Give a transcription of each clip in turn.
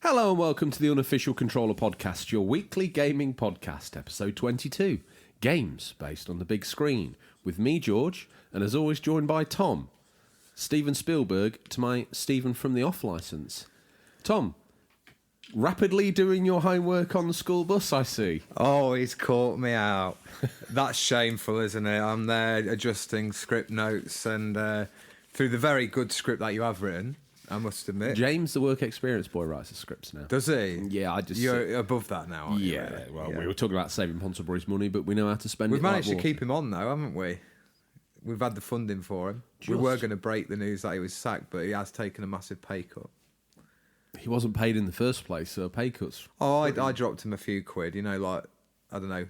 Hello and welcome to the Unofficial Controller Podcast, your weekly gaming podcast, episode 22. Games based on the big screen. With me, George, and as always joined by Tom. Steven Spielberg to my Stephen from the Off licence. Tom, rapidly doing your homework on the school bus, I see. Oh, he's caught me out. That's shameful, isn't it? I'm there adjusting script notes and through the very good script that you have written, I must admit. James, the work experience boy, writes the scripts now. Does he? Yeah, You're above that now, aren't you? Yeah, really? well, we were talking about saving Ponsonbury's money, but we know how to spend We've it. managed like to keep him on, though, haven't we? We've had the funding for him. We were going to break the news that he was sacked, but he has taken a massive pay cut. He wasn't paid in the first place, so a pay cut's... Oh, I dropped him a few quid, you know, like, I don't know,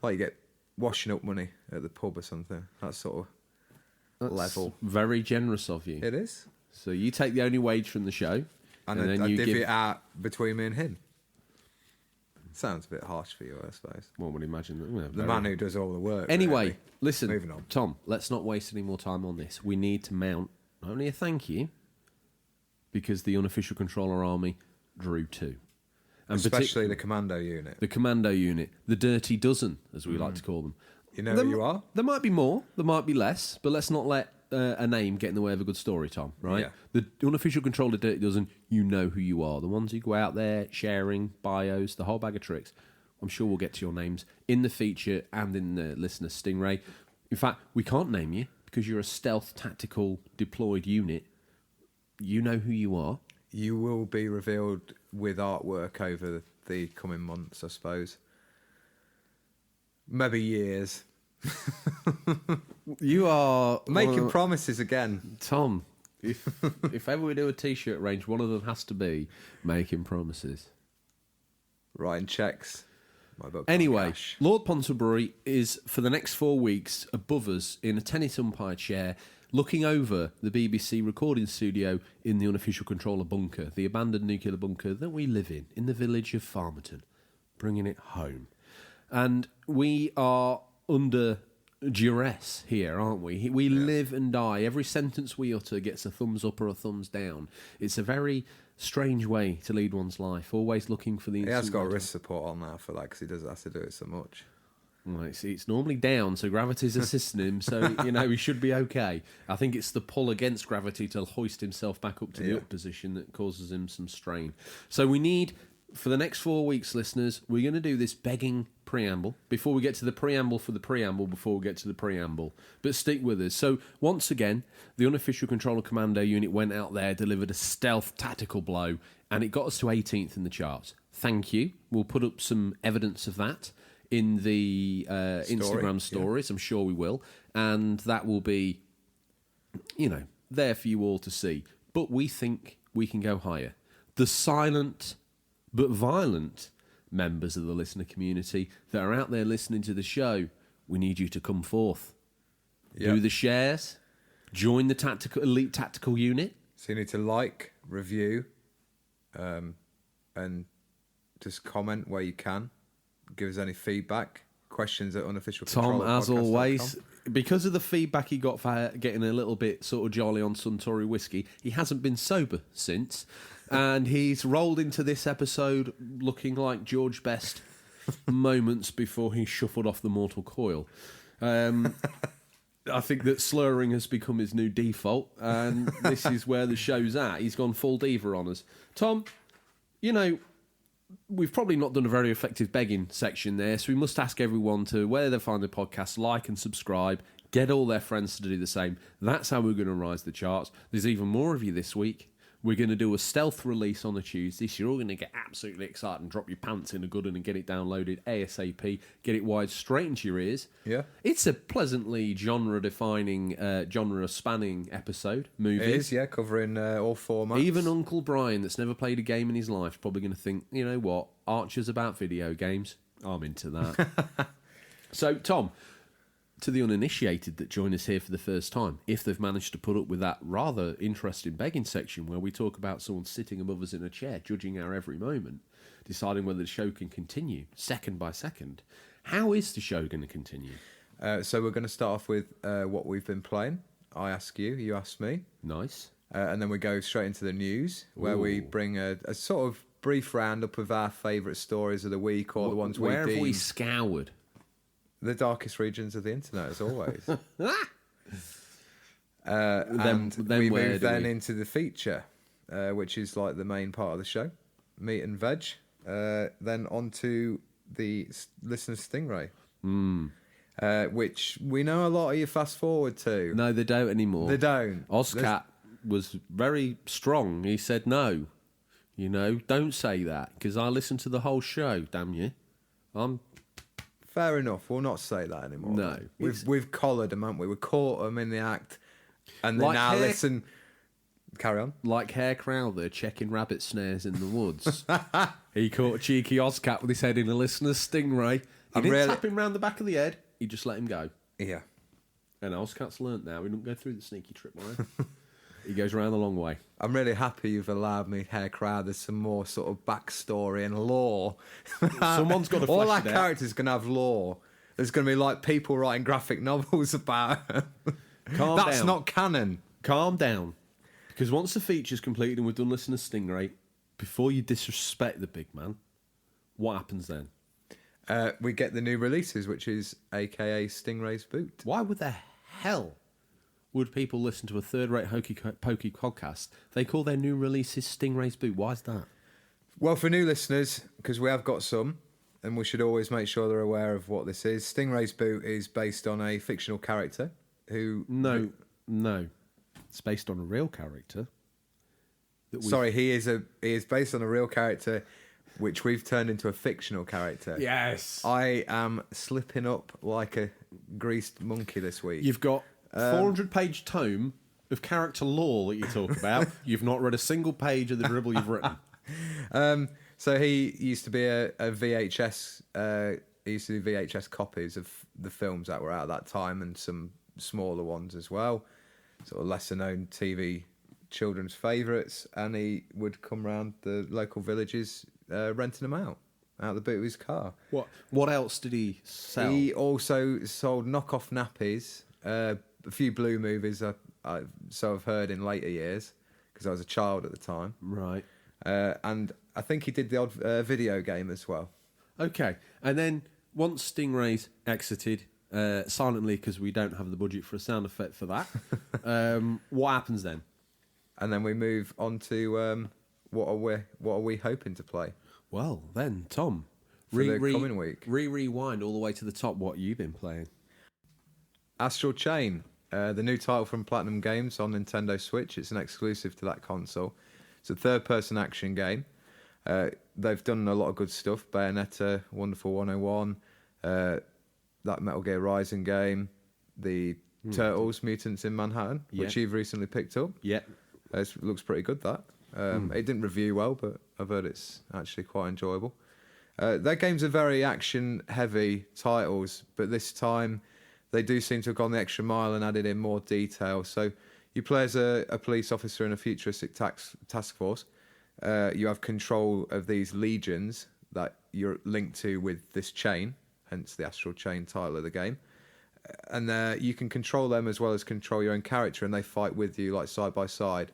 like you get washing up money at the pub or something. That sort of level. Very generous of you. It is. So you take the only wage from the show, and then I divvy it out between me and him. Sounds a bit harsh for you, I suppose. One would imagine that. The man who does all the work. Anyway, really. Listen, moving on. Tom, let's not waste any more time on this. We need to mount not only a thank you, because the Unofficial Controller Army drew two. And especially the commando unit. The commando unit. The Dirty Dozen, as we like to call them. You know who you are? There might be more, there might be less, but let's not let a name get in the way of a good story, Tom, right? Yeah. The Unofficial Controller Dirty Dozen, you know who you are. The ones who go out there sharing bios, the whole bag of tricks. I'm sure we'll get to your names in the feature and in the listener Stingray. In fact, we can't name you because you're a stealth tactical deployed unit. You know who you are. You will be revealed with artwork over the coming months, I suppose. Maybe years. You are making promises again, Tom. If ever we do a T-shirt range, one of them has to be making promises, writing checks. Anyway, Lord Ponsonbury is for the next 4 weeks above us in a tennis umpire chair, looking over the BBC recording studio in the Unofficial Controller bunker, the abandoned nuclear bunker that we live in the village of Farmerton, bringing it home. And we are under duress here, aren't we? We live and die. Every sentence we utter gets a thumbs up or a thumbs down. It's a very strange way to lead one's life, always looking for the instant. He has got wrist support on now for that because he does have to do it so much. Well, it's normally down, so gravity's assisting him, so, he should be okay. I think it's the pull against gravity to hoist himself back up to the up position that causes him some strain. So we need... For the next 4 weeks, listeners, we're going to do this begging preamble before we get to the preamble for the preamble before we get to the preamble. But stick with us. So, once again, the Unofficial Controller Commando unit went out there, delivered a stealth tactical blow, and it got us to 18th in the charts. Thank you. We'll put up some evidence of that in the Instagram stories. I'm sure we will. And that will be, there for you all to see. But we think we can go higher. The silent... but violent members of the listener community that are out there listening to the show, we need you to come forth. Yep. Do the shares, join the elite tactical unit. So you need to like, review, and just comment where you can. Give us any feedback, questions at unofficialcontroller.com. Tom, as always, because of the feedback he got for getting a little bit sort of jolly on Suntory whiskey, he hasn't been sober since. And he's rolled into this episode looking like George Best moments before he shuffled off the mortal coil. I think that slurring has become his new default, and this is where the show's at. He's gone full diva on us. Tom, we've probably not done a very effective begging section there, so we must ask everyone to, where they find the podcast, like and subscribe, get all their friends to do the same. That's how we're going to rise the charts. There's even more of you this week. We're going to do a stealth release on a Tuesday, so you're all going to get absolutely excited and drop your pants in a good one and get it downloaded ASAP, get it wired straight into your ears. Yeah. It's a pleasantly genre-defining, genre-spanning episode, movie. It is, yeah, covering all formats. Even Uncle Brian, that's never played a game in his life, is probably going to think, you know what, Archer's about video games. I'm into that. So, Tom... to the uninitiated that join us here for the first time, if they've managed to put up with that rather interesting begging section where we talk about someone sitting above us in a chair, judging our every moment, deciding whether the show can continue second by second. How is the show going to continue? So we're going to start off with what we've been playing. I ask you, you ask me. Nice. and then we go straight into the news, where we bring a sort of brief roundup of our favourite stories of the week, or the ones we Where deem have we scoured? the darkest regions of the internet, as always. Then we where move do then we? into the feature, which is like the main part of the show, meat and veg. Then on to the listener Stingray, which we know a lot of you fast forward to. No, they don't anymore. They don't. Ozcat was very strong. He said no. Don't say that, because I listened to the whole show, damn you. Fair enough. We'll not say that anymore. No. We've collared them, haven't we? We caught them in the act, and they Like now hair- listen. Carry on. Like Hare Crowther checking rabbit snares in the woods. He caught a cheeky Ozcat with his head in a listener's Stingray. He didn't tap him round the back of the head. He just let him go. Yeah. And Ozcat's learnt now. He don't go through the sneaky tripwire. He goes around the long way. I'm really happy you've allowed me, Hare Crowther, some more sort of backstory and lore. Someone's got to All flesh our it out. characters going to have lore. There's going to be like people writing graphic novels about them. Calm That's down. not canon. Calm down. Because once the feature's completed and we've done Listener Stingray, before you disrespect the big man, what happens then? We get the new releases, which is AKA Stingray's Boot. Why would the hell would people listen to a third-rate hokey-pokey podcast? They call their new releases Stingray's Boot. Why is that? Well, for new listeners, because we have got some, and we should always make sure they're aware of what this is, Stingray's Boot is based on a fictional character who... No. It's based on a real character. Sorry, he is based on a real character, which we've turned into a fictional character. Yes. I am slipping up like a greased monkey this week. You've got a 400-page tome of character lore that you talk about. You've not read a single page of the dribble you've written. So he used to be a VHS. He used to do VHS copies of the films that were out at that time, and some smaller ones as well. Sort of lesser-known TV children's favourites, and he would come around the local villages renting them out of the boot of his car. What else did he sell? He also sold knockoff nappies, a few blue movies I've heard in later years, because I was a child at the time. Right. And I think he did the odd video game as well. Okay. And then once Stingrays exited... silently, because we don't have the budget for a sound effect for that. What happens then? And then we move on to what are we hoping to play? Well, then, Tom, For the coming week. rewind all the way to the top. What you've been playing? Astral Chain, the new title from Platinum Games on Nintendo Switch. It's an exclusive to that console. It's a third-person action game. They've done a lot of good stuff. Bayonetta, Wonderful 101. That Metal Gear Rising game, the Turtles, Mutants in Manhattan, which you've recently picked up. Yeah. It looks pretty good, that. It didn't review well, but I've heard it's actually quite enjoyable. Their games are very action-heavy titles, but this time they do seem to have gone the extra mile and added in more detail. So you play as a police officer in a futuristic task force. You have control of these legions that you're linked to with this chain, hence the Astral Chain title of the game. And you can control them as well as control your own character, and they fight with you like side by side.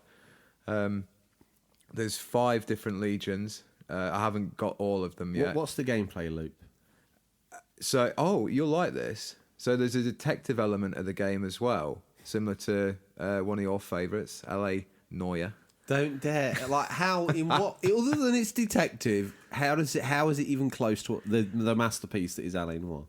There's 5 different legions. I haven't got all of them yet. What's the gameplay loop? So, you'll like this. So there's a detective element of the game as well, similar to one of your favourites, L.A. Noire. Don't dare! Like how? In what? Other than it's detective, how is it even close to the masterpiece that is L.A. Noire?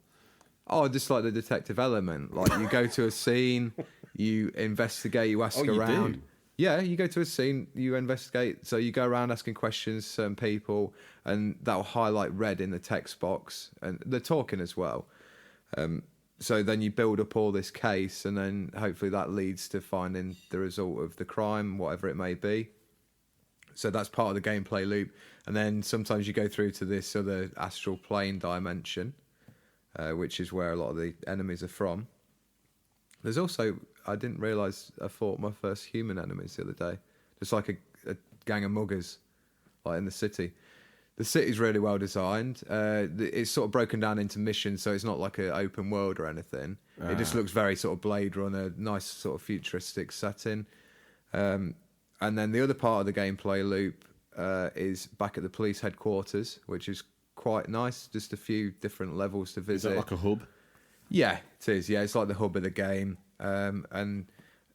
Oh, just like the detective element. Like you go to a scene, you investigate, you ask around. Do? Yeah, you go to a scene, you investigate. So you go around asking questions to certain people, and that'll highlight red in the text box, and they're talking as well. So then you build up all this case, and then hopefully that leads to finding the result of the crime, whatever it may be. So that's part of the gameplay loop. And then sometimes you go through to this other astral plane dimension, which is where a lot of the enemies are from. There's also, I didn't realise, I fought my first human enemies the other day. Just like a gang of muggers, like in the city. The city's really well designed. It's sort of broken down into missions, so it's not like an open world or anything. It just looks very sort of Blade Runner, nice sort of futuristic setting. And then the other part of the gameplay loop is back at the police headquarters, which is quite nice. Just a few different levels to visit. Is that like a hub? Yeah, it is. Yeah, it's like the hub of the game. And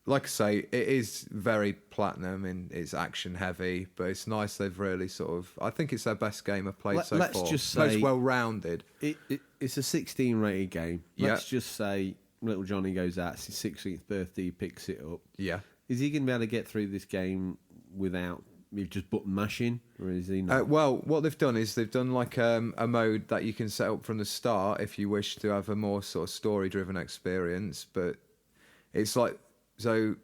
like I say, it is very platinum and it's action heavy, but it's nice they've really sort of... I think it's their best game I've played so far. Let's just say... Most well-rounded. It's a 16 rated game. Yeah. Let's just say little Johnny goes out, it's his 16th birthday, he picks it up. Yeah. Is he going to be able to get through this game without just button mashing, or is he not? Well, what they've done is they've done like a mode that you can set up from the start if you wish to have a more sort of story-driven experience, but it's like... So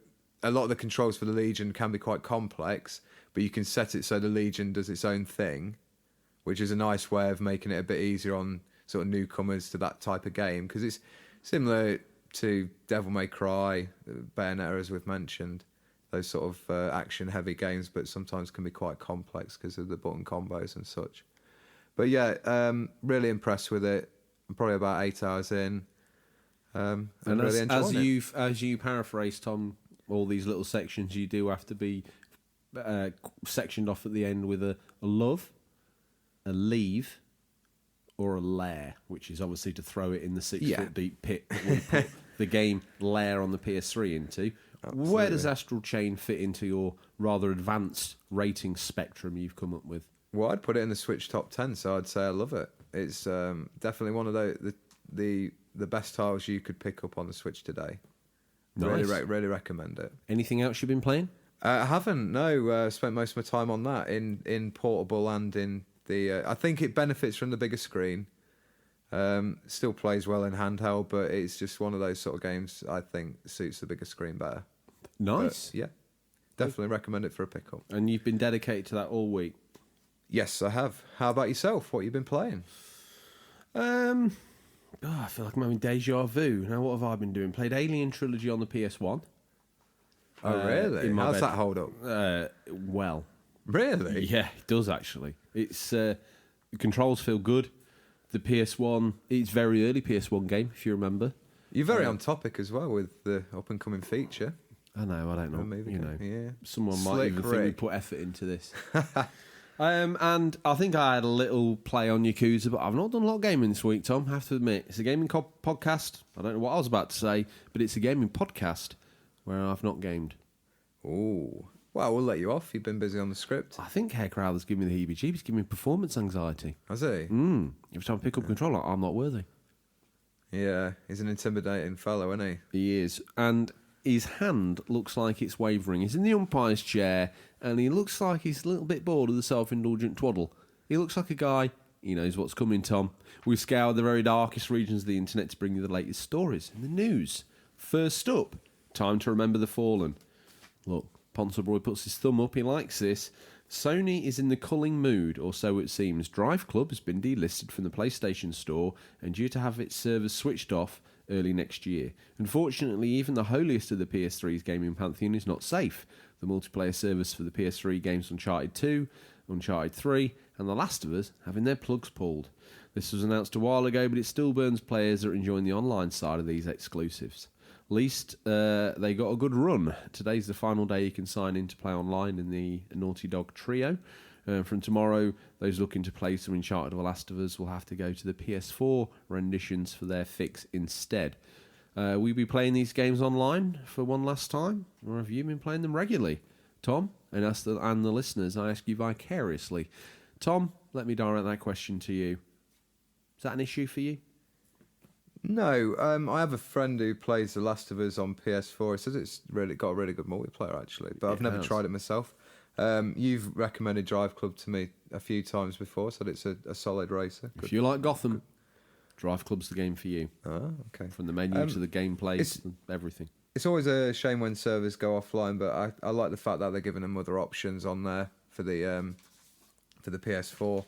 a lot of the controls for the Legion can be quite complex, but you can set it so the Legion does its own thing, which is a nice way of making it a bit easier on sort of newcomers to that type of game, because it's similar to Devil May Cry, Bayonetta, as we've mentioned, those sort of action-heavy games, but sometimes can be quite complex because of the button combos and such. But yeah, really impressed with it. I'm probably about 8 hours in. And really as you paraphrase, Tom, all these little sections you do have to be sectioned off at the end with a love, a leave, or a lair, which is obviously to throw it in the 6-foot deep pit that we put the game Lair on the PS3 into. Absolutely. Where does Astral Chain fit into your rather advanced rating spectrum you've come up with? Well, I'd put it in the Switch top 10, so I'd say I love it. It's definitely one of the best titles you could pick up on the Switch today. Nice. Really recommend it. Anything else you've been playing? I haven't, no. Spent most of my time on that in portable and in the... I think it benefits from the bigger screen. Still plays well in handheld, but it's just one of those sort of games I think suits the bigger screen better. Nice. But, yeah, definitely recommend it for a pick-up. And you've been dedicated to that all week? Yes, I have. How about yourself? What have you been playing? I feel like I'm having deja vu. Now, what have I been doing? Played Alien Trilogy on the PS1. Oh, really? How's that hold up? Well. Really? Yeah, it does, actually. It's the controls feel good. The PS1, it's very early PS1 game, if you remember. You're very on topic as well with the up-and-coming feature. I know, I don't know. You know, yeah. Someone Slick might even Rick. think we put effort into this. And I think I had a little play on Yakuza, but I've not done a lot of gaming this week, Tom, I have to admit. It's a gaming podcast. I don't know what I was about to say, but it's a gaming podcast where I've not gamed. Oh, well, we'll let you off. You've been busy on the script. I think Herr Crowther's giving me the heebie-jeebies, giving me performance anxiety. Has he? Every time I pick up control, I'm not worthy. Yeah, he's an intimidating fellow, isn't he? He is. And his hand looks like it's wavering. He's in the umpire's chair, and he looks like he's a little bit bored of the self-indulgent twaddle. He looks like a guy, he knows what's coming, Tom. We've scoured the very darkest regions of the internet to bring you the latest stories and the news. First up, time to remember the fallen. Look, Ponsonboy puts his thumb up, he likes this. Sony is in the culling mood, or so it seems. Drive Club has been delisted from the PlayStation Store and due to have its servers switched off early next year. Unfortunately, even the holiest of the PS3's gaming pantheon is not safe. The multiplayer service for the PS3 games Uncharted 2, Uncharted 3, and The Last of Us having their plugs pulled. This was announced a while ago, but it still burns players that are enjoying the online side of these exclusives. Least they got a good run. Today's the final day you can sign in to play online in the Naughty Dog trio. From tomorrow, those looking to play some Uncharted or The Last of Us will have to go to the PS4 renditions for their fix instead. Will you be playing these games online for one last time, or have you been playing them regularly? Tom, and the listeners, I ask you vicariously. Tom, let me direct that question to you. Is that an issue for you? No, I have a friend who plays The Last of Us on PS4. He says it's really got a really good multiplayer, actually, but I've never tried it myself. You've recommended Drive Club to me a few times before, said it's a solid racer. Good. If you like Gotham, Drive Club's the game for you. Oh, okay. From the menu to the gameplay, and everything. It's always a shame when servers go offline, but I like the fact that they're giving them other options on there for the PS4,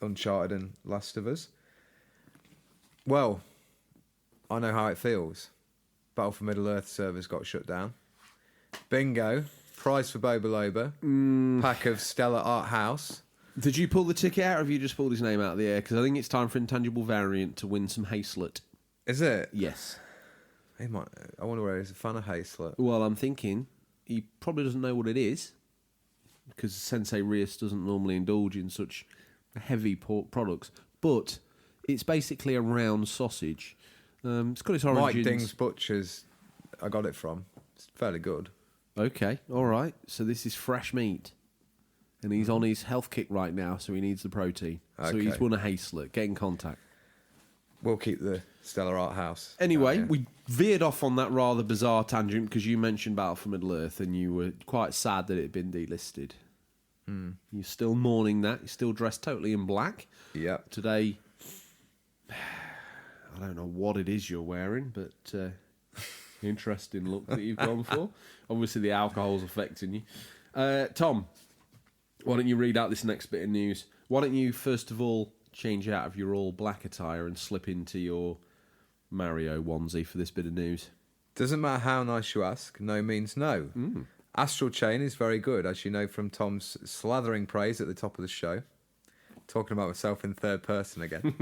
Uncharted and Last of Us. Well, I know how it feels. Battle for Middle-earth servers got shut down. Bingo. Prize for Boba Loba. Pack of Stella Art House. Did you pull the ticket out, or have you just pulled his name out of the air? Because I think it's time for Intangible Variant to win some Hazelet. Is it? Yes. I wonder where he's a fan of Hazelet. Well, I'm thinking he probably doesn't know what it is, because Sensei Rios doesn't normally indulge in such heavy pork products. But it's basically a round sausage. It's got its origins. Mike Ding's Butchers, I got it from. It's fairly good. Okay, all right. So this is fresh meat. And he's on his health kick right now, so he needs the protein. So Okay. he's won a Hastelet. Get in contact. We'll keep the Stellar Art House. Anyway, Yeah. we veered off on that rather bizarre tangent because you mentioned Battle for Middle-earth and you were quite sad that it had been delisted. You're still mourning that. You're still dressed totally in black. Yeah. Today, I don't know what it is you're wearing, but interesting look that you've gone for. Obviously, the alcohol's affecting you. Tom, why don't you read out this next bit of news? Why don't you, first of all, change out of your all-black attire and slip into your Mario onesie for this bit of news? Doesn't matter how nice you ask, no means no. Astral Chain is very good, as you know from Tom's slathering praise at the top of the show. Talking about myself in third person again.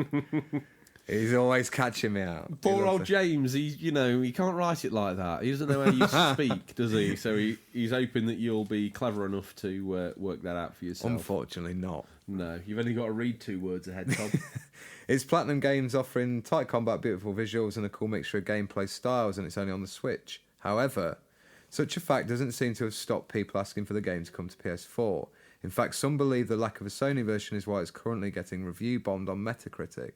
He's always catching me out. Poor old James, he can't write it like that. He doesn't know how you speak, does he? So he's hoping that you'll be clever enough to work that out for yourself. Unfortunately not. No, you've only got to read 2 words ahead, Tom. It's Platinum Games offering tight combat, beautiful visuals, and a cool mixture of gameplay styles, and it's only on the Switch. However, such a fact doesn't seem to have stopped people asking for the game to come to PS4. In fact, some believe the lack of a Sony version is why it's currently getting review bombed on Metacritic.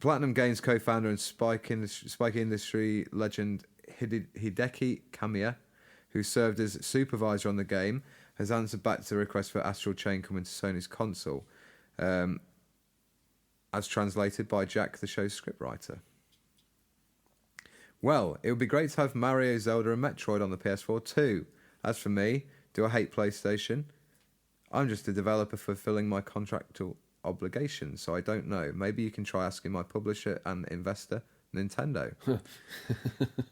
Platinum Games co-founder and Spike Industry legend Hideki Kamiya, who served as supervisor on the game, has answered back to the request for Astral Chain coming to Sony's console, as translated by Jack, the show's scriptwriter. Well, it would be great to have Mario, Zelda and Metroid on the PS4 too. As for me, do I hate PlayStation? I'm just a developer fulfilling my contractual obligations, so I don't know. Maybe you can try asking my publisher and investor, Nintendo.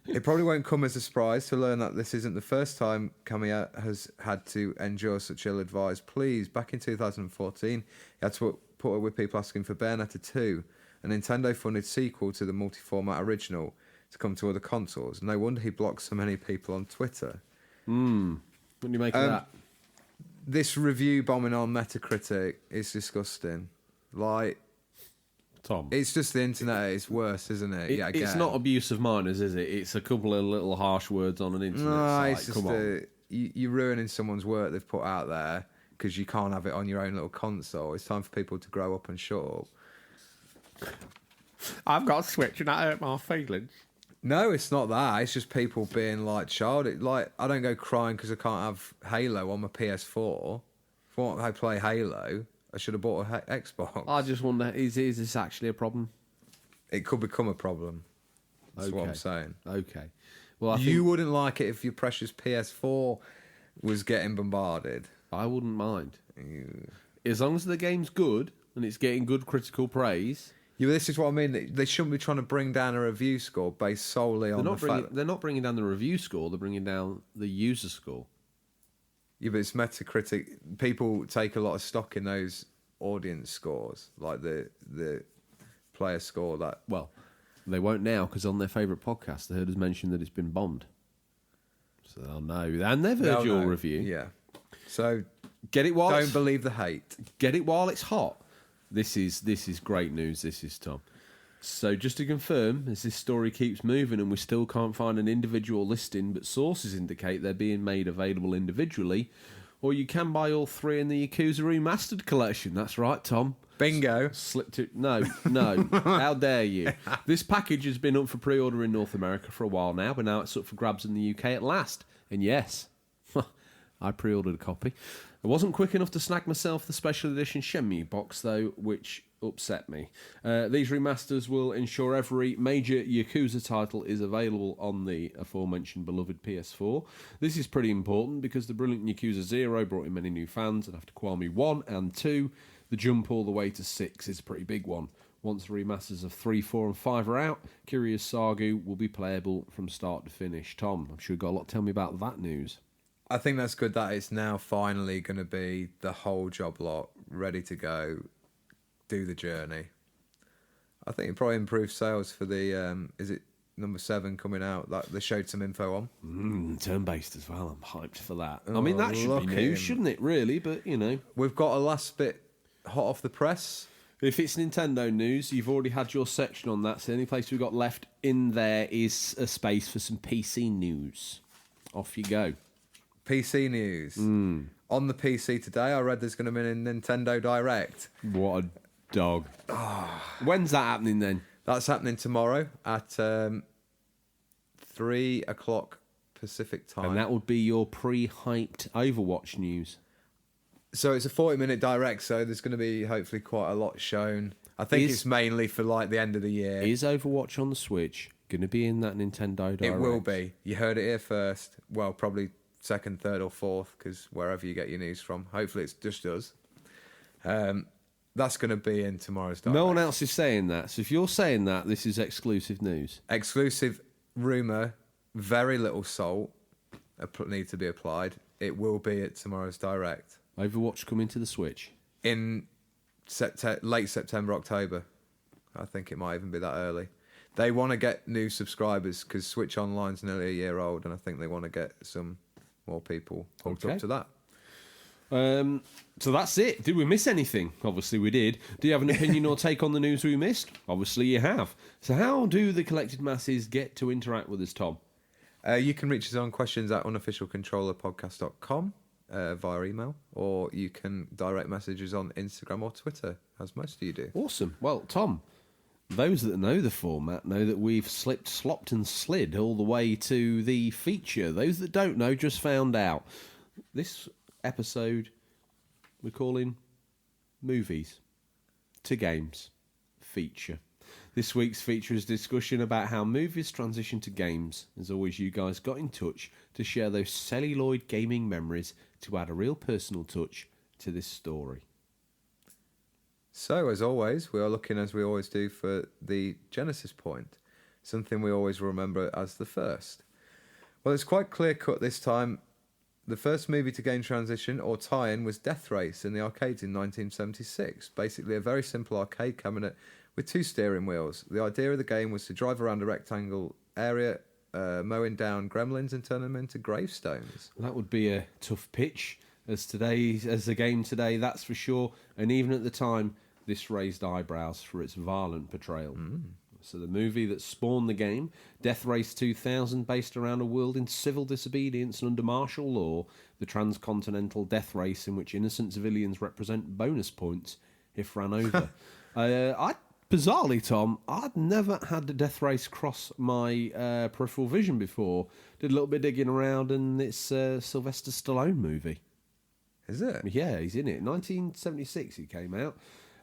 It probably won't come as a surprise to learn that this isn't the first time Kamiya has had to endure such ill-advised pleas. Back in 2014, he had to put up with people asking for Bayonetta 2, a Nintendo-funded sequel to the multi-format original, to come to other consoles. No wonder he blocked so many people on Twitter. What do you make of that? This review bombing on Metacritic is disgusting. Like, Tom, it's just the internet. It's worse, isn't it? It's not abuse of minors, is it? It's a couple of little harsh words on an internet site. It's just Come on. you're ruining someone's work they've put out there because you can't have it on your own little console. It's time for people to grow up and shut up. I've got a Switch and that hurt my feelings. No, it's not that. It's just people being like childish. Like, I don't go crying because I can't have Halo on my PS4. If I want to play Halo, I should have bought an Xbox. I just wonder, is this actually a problem? It could become a problem. That's what Okay. I'm saying. Okay. Well, You wouldn't like it if your precious PS4 was getting bombarded. I wouldn't mind. As long as the game's good and it's getting good critical praise. Yeah, but this is what I mean. They shouldn't be trying to bring down a review score based solely on the fact. They're not bringing down the review score, they're bringing down the user score. Yeah, but it's Metacritic. People take a lot of stock in those audience scores, like the player score. That Well, they won't now because on their favourite podcast, they heard us mention that it's been bombed. So they'll know. And they've heard your review. Yeah. So Get it while don't believe the hate. Get it while it's hot. This is great news. This is Tom. So just to confirm, as this story keeps moving and we still can't find an individual listing, but sources indicate they're being made available individually, or you can buy all 3 in the Yakuza Remastered collection. That's right, Tom. Bingo. Slipped it. No. How dare you? This package has been up for pre-order in North America for a while now, but now it's up for grabs in the UK at last. And yes, I pre-ordered a copy. I wasn't quick enough to snag myself the special edition Shenmue box, though, which upset me. These remasters will ensure every major Yakuza title is available on the aforementioned beloved PS4. This is pretty important because the brilliant Yakuza 0 brought in many new fans, and after Kiwami 1 and 2, the jump all the way to 6 is a pretty big one. Once the remasters of 3, 4 and 5 are out, Curious Saga will be playable from start to finish. Tom, I'm sure you've got a lot to tell me about that news. I think that's good that it's now finally going to be the whole job lot ready to go, do the journey. I think it probably improves sales for the is it number 7 coming out that they showed some info on. Turn-based as well. I'm hyped for that. I mean, that should be news, shouldn't it, really? But, We've got a last bit hot off the press. If it's Nintendo news, you've already had your section on that. So the only place we've got left in there is a space for some PC news. Off you go. PC news. On the PC today, I read there's going to be a Nintendo Direct. What a dog. When's that happening then? That's happening tomorrow at 3 o'clock Pacific time. And that would be your pre-hyped Overwatch news. So it's a 40-minute Direct, so there's going to be hopefully quite a lot shown. I think it's mainly for like the end of the year. Is Overwatch on the Switch going to be in that Nintendo Direct? It will be. You heard it here first. Well, probably second, third or fourth, because wherever you get your news from. Hopefully it's just us. That's going to be in tomorrow's Direct. No one else is saying that. So if you're saying that, this is exclusive news. Exclusive rumour, very little salt need to be applied. It will be at tomorrow's Direct. Overwatch coming to the Switch? In late September, October. I think it might even be that early. They want to get new subscribers because Switch Online's nearly a year old, and I think they want to get some more people hooked up to that. So that's it. Did we miss anything? Obviously we did. Do you have an opinion or take on the news we missed? Obviously you have. So how do the collected masses get to interact with us, Tom? You can reach us on questions at unofficialcontrollerpodcast.com via email, or you can direct messages on Instagram or Twitter, as most of you do. Awesome. Well, Tom, those that know the format know that we've slipped, slopped and slid all the way to the feature. Those that don't know just found out. This episode we're calling Movies to Games feature. This week's feature is a discussion about how movies transition to games. As always, you guys got in touch to share those celluloid gaming memories to add a real personal touch to this story. So, as always, we are looking, as we always do, for the Genesis point, something we always remember as the first. Well, it's quite clear-cut this time. The first movie to game transition or tie-in was Death Race in the arcades in 1976. Basically a very simple arcade cabinet with 2 steering wheels. The idea of the game was to drive around a rectangle area, mowing down gremlins and turn them into gravestones. That would be a tough pitch as the game today, that's for sure. And even at the time, this raised eyebrows for its violent portrayal. So the movie that spawned the game, Death Race 2000, based around a world in civil disobedience and under martial law, the transcontinental death race in which innocent civilians represent bonus points if ran over. Bizarrely, Tom, I'd never had the Death Race cross my peripheral vision before. Did a little bit digging around, and it's a Sylvester Stallone movie. Is it? Yeah, he's in it. 1976 it came out.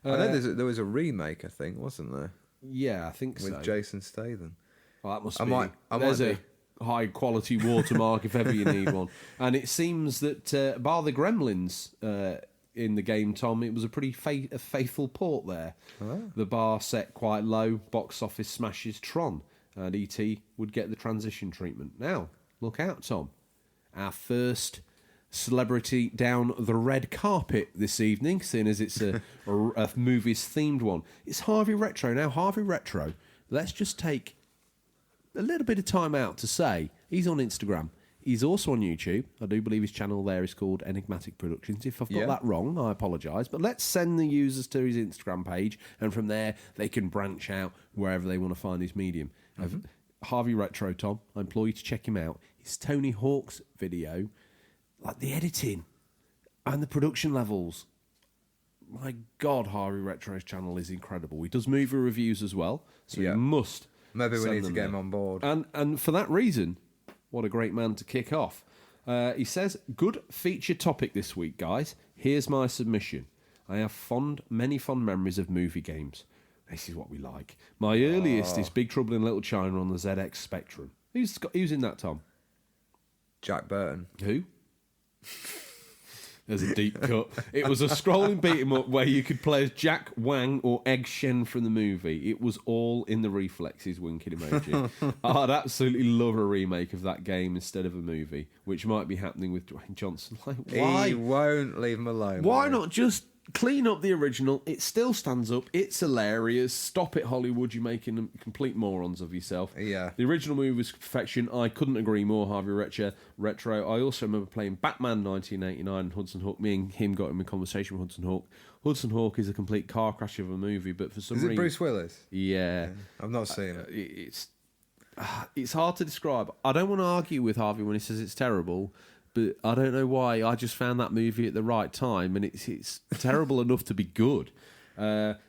I know there was a remake, I think, wasn't there? Yeah, I think so. With Jason Statham. Well, that must be. There's a high-quality watermark if ever you need one. And it seems that, bar the gremlins in the game, Tom, it was a pretty faithful port there. Oh. The bar set quite low, box office smashes Tron, and E.T. would get the transition treatment. Now, look out, Tom. Our first celebrity down the red carpet this evening, seeing as it's a movies-themed one. It's Harvey Retro. Now, Harvey Retro, let's just take a little bit of time out to say he's on Instagram. He's also on YouTube. I do believe his channel there is called Enigmatic Productions. If I've got that wrong, I apologise. But let's send the users to his Instagram page, and from there they can branch out wherever they want to find his medium. Harvey Retro, Tom, I implore you to check him out. His Tony Hawk's video, like the editing and the production levels. My God, Harvey Retro's channel is incredible. He does movie reviews as well, so you must. Maybe we need to get him on board. And for that reason, what a great man to kick off. He says, good feature topic this week, guys. Here's my submission. I have many fond memories of movie games. This is what we like. My earliest is Big Trouble in Little China on the ZX Spectrum. Who's in that, Tom? Jack Burton. Who? There's a deep cut. It was a scrolling beat 'em up where you could play as Jack Wang or Egg Shen from the movie. It was all in the reflexes winking emoji. I'd absolutely love a remake of that game instead of a movie, which might be happening with Dwayne Johnson. Like, why? He won't leave him alone. Why not just clean up the original. It still stands up. It's hilarious. Stop it, Hollywood. You're making complete morons of yourself. Yeah. The original movie was perfection. I couldn't agree more, Harvey Retro. I also remember playing Batman 1989, Hudson Hawk. Me and him got in a conversation with Hudson Hawk. Hudson Hawk is a complete car crash of a movie, but for some reason... Is it Bruce Willis? Yeah. I've not seen it. It's hard to describe. I don't want to argue with Harvey when he says it's terrible, but I don't know why. I just found that movie at the right time, and it's terrible enough to be good.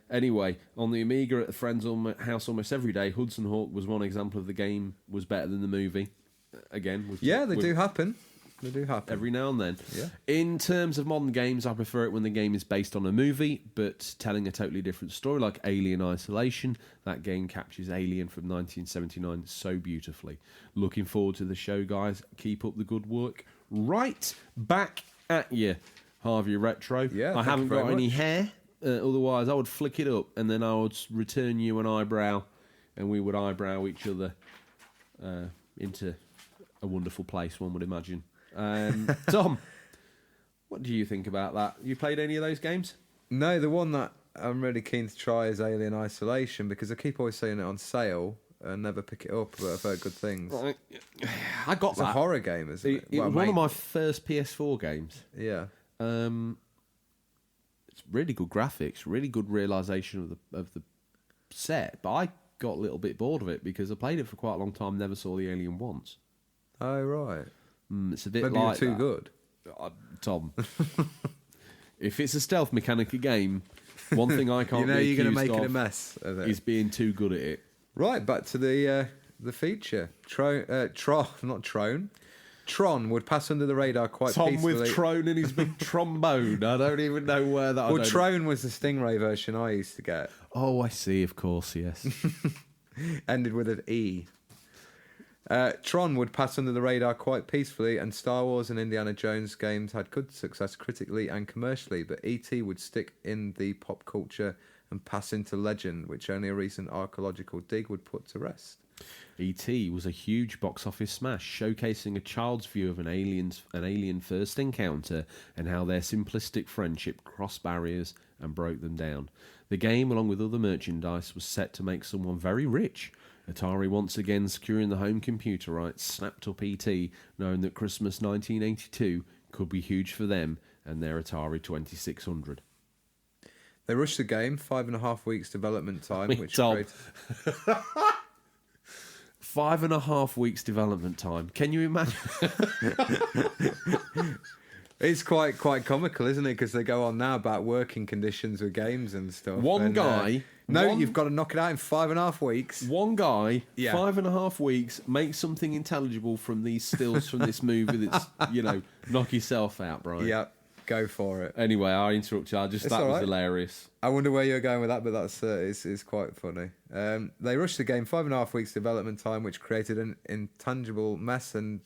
Anyway, on the Amiga at a friend's house almost every day, Hudson Hawk was one example of the game was better than the movie. Again, they do happen. They do happen every now and then. Yeah. In terms of modern games, I prefer it when the game is based on a movie, but telling a totally different story, like Alien Isolation. That game captures Alien from 1979 so beautifully. Looking forward to the show, guys. Keep up the good work. Right back at you, Harvey Retro. Yeah, I haven't got any much. hair. Otherwise, I would flick it up, and then I would return you an eyebrow, and we would eyebrow each other into a wonderful place, one would imagine. Tom, what do you think about that? You played any of those games? No, the one that I'm really keen to try is Alien Isolation, because I keep always seeing it on sale and never pick it up, but I've heard good things. I got It's that. a horror game, isn't it? It was one of my first PS4 games. Yeah. It's really good graphics, really good realisation of the set, but I got a little bit bored of it because I played it for quite a long time, never saw the alien once. Oh, right. It's a bit Maybe like you're too that. good. Tom, if it's a stealth mechanic game, one thing I can't be you're going to accused make it a of mess of it. is being too good at it. Right, back to the feature. Not Tron. Tron would pass under the radar quite Tom peacefully. with Tron and his big trombone. I don't even know where that. Well, Tron was the Stingray version I used to get. Oh, I see. Of course, yes. Ended with an E. Tron would pass under the radar quite peacefully, and Star Wars and Indiana Jones games had good success critically and commercially, but E.T. would stick in the pop culture and pass into legend, which only a recent archaeological dig would put to rest. E.T. was a huge box office smash, showcasing a child's view of an alien first encounter and how their simplistic friendship crossed barriers and broke them down. The game, along with other merchandise, was set to make someone very rich. Atari once again securing the home computer rights, snapped up E.T., knowing that Christmas 1982 could be huge for them and their Atari 2600. They rushed the game, 5.5 weeks development time, which Tom. created... 5.5 weeks development time. Can you imagine? It's quite comical, isn't it? Because they go on now about working conditions with games and stuff. One guy... you've got to knock it out in 5.5 weeks. One guy, Yeah. 5.5 weeks, makes something intelligible from these stills from this movie that's, knock yourself out, Brian. Yeah, go for it. Anyway, I interrupted you. It's That all was right. hilarious. I wonder where you're going with that, but that's it's quite funny. They rushed the game, 5.5 weeks development time, which created an intangible mess, and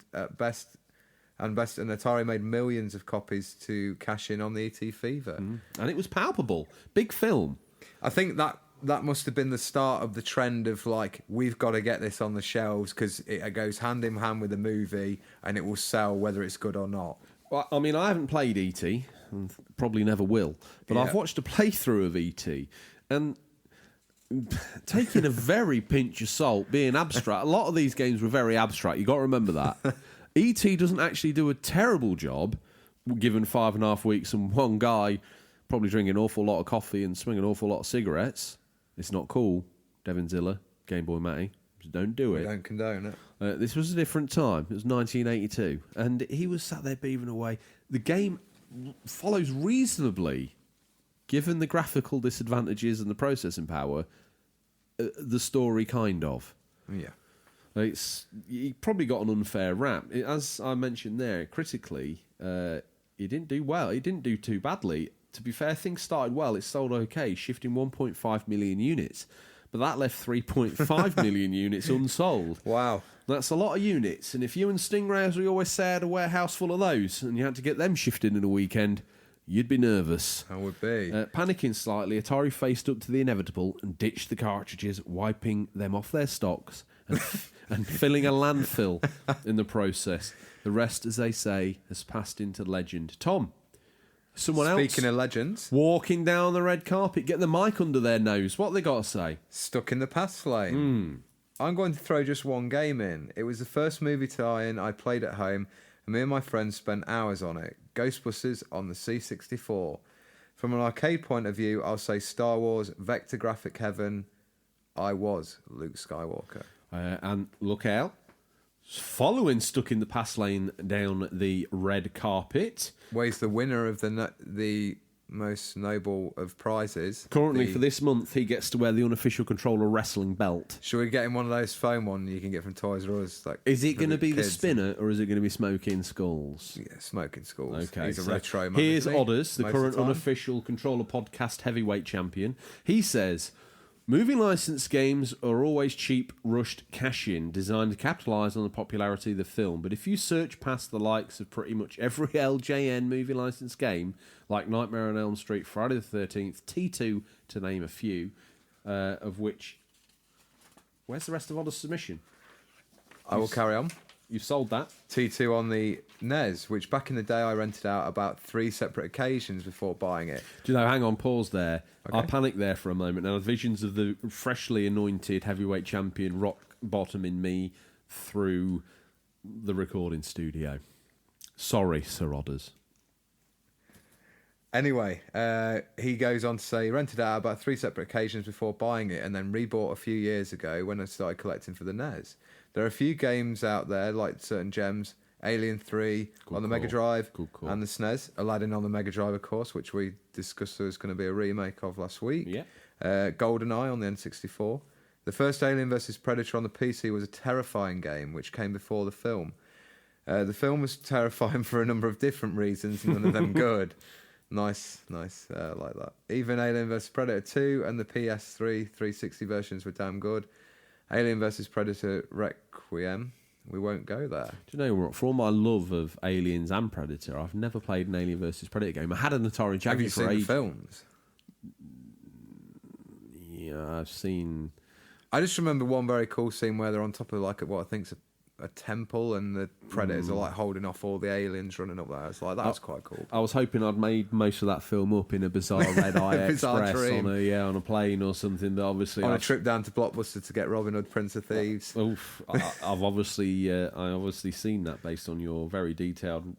Atari made millions of copies to cash in on the ET fever. And it was palpable. Big film. I think that must have been the start of the trend of we've got to get this on the shelves because it goes hand in hand with the movie and it will sell whether it's good or not. Well, I mean, I haven't played E.T., and probably never will, but Yeah. I've watched a playthrough of E.T., and taking a very pinch of salt, being abstract, a lot of these games were very abstract, you got to remember that. E.T. doesn't actually do a terrible job, given 5.5 weeks and one guy probably drinking an awful lot of coffee and smoking an awful lot of cigarettes. It's not cool, Devin Ziller, Game Boy Matty. Just don't do it. We don't condone it. This was a different time. It was 1982. And he was sat there beaving away. The game follows reasonably, given the graphical disadvantages and the processing power, the story kind of. Yeah. He probably got an unfair rap. As I mentioned there, critically, he didn't do well. He didn't do too badly. To be fair, things started well. It sold okay, shifting 1.5 million units. But that left 3.5 million units unsold. Wow. That's a lot of units. And if you and Stingray, as we always say, had a warehouse full of those and you had to get them shifted in a weekend, you'd be nervous. I would be. Panicking slightly, Atari faced up to the inevitable and ditched the cartridges, wiping them off their stocks and filling a landfill in the process. The rest, as they say, has passed into legend. Tom, Someone Speaking else of legends, walking down the red carpet, get the mic under their nose. What they got to say? stuck in the past flame. I'm going to throw just one game in. It was the first movie tie-in I played at home, and me and my friends spent hours on it. Ghostbusters on the C64. From an arcade point of view, I'll say Star Wars, vector graphic heaven. I was Luke Skywalker. And look out. Following Stuck in the Past Lane down the red carpet. Well, he's the winner of the most noble of prizes. Currently, for this month, he gets to wear the unofficial controller wrestling belt. Should we get him one of those foam ones you can get from Toys R Us? Like, is it going to be the kids? spinner, or is it going to be Smoking Skulls? Yeah, Smoking Skulls. Okay, He's a so retro man. Here's isn't he? Odders, the Most current of the time. unofficial controller podcast heavyweight champion. He says, movie license games are always cheap, rushed cash-in, designed to capitalise on the popularity of the film. But if you search past the likes of pretty much every LJN movie license game, like Nightmare on Elm Street, Friday the 13th, T2, to name a few, of which... Where's the rest of Odders' submission? I will carry on. You've sold that. T2 on the NES, which back in the day I rented out about 3 separate occasions before buying it. Do you know, hang on, pause there. Okay. I panicked there for a moment. Now, visions of the freshly anointed heavyweight champion rock bottoming me through the recording studio. Sorry, Sir Odders. Anyway, he goes on to say he rented it out about 3 separate occasions before buying it and then rebought a few years ago when I started collecting for the NES. There are a few games out there, like certain gems, Alien 3 on the Mega Drive and the SNES, Aladdin on the Mega Drive, of course, which we discussed there was going to be a remake of last week. Yeah. GoldenEye on the N64. The first Alien vs Predator on the PC was a terrifying game, which came before the film. The film was terrifying for a number of different reasons, none of them good. Nice, like that. Even Alien vs Predator 2 and the PS3 360 versions were damn good. Alien vs Predator Requiem, we won't go there. Do you know what? For all my love of Aliens and Predator, I've never played an Alien vs Predator game. I had an Atari Jaguar. Have you seen the films? Yeah, I've seen... I just remember one very cool scene where they're on top of like what I think's a temple, and the predators are like holding off all the aliens running up there. It's like that was quite cool. I was hoping I'd made most of that film up in a bizarre red eye Bizarre express dream. on a plane or something. But obviously, On a trip down to Blockbuster to get Robin Hood, Prince of Thieves. Oof, I've obviously seen that based on your very detailed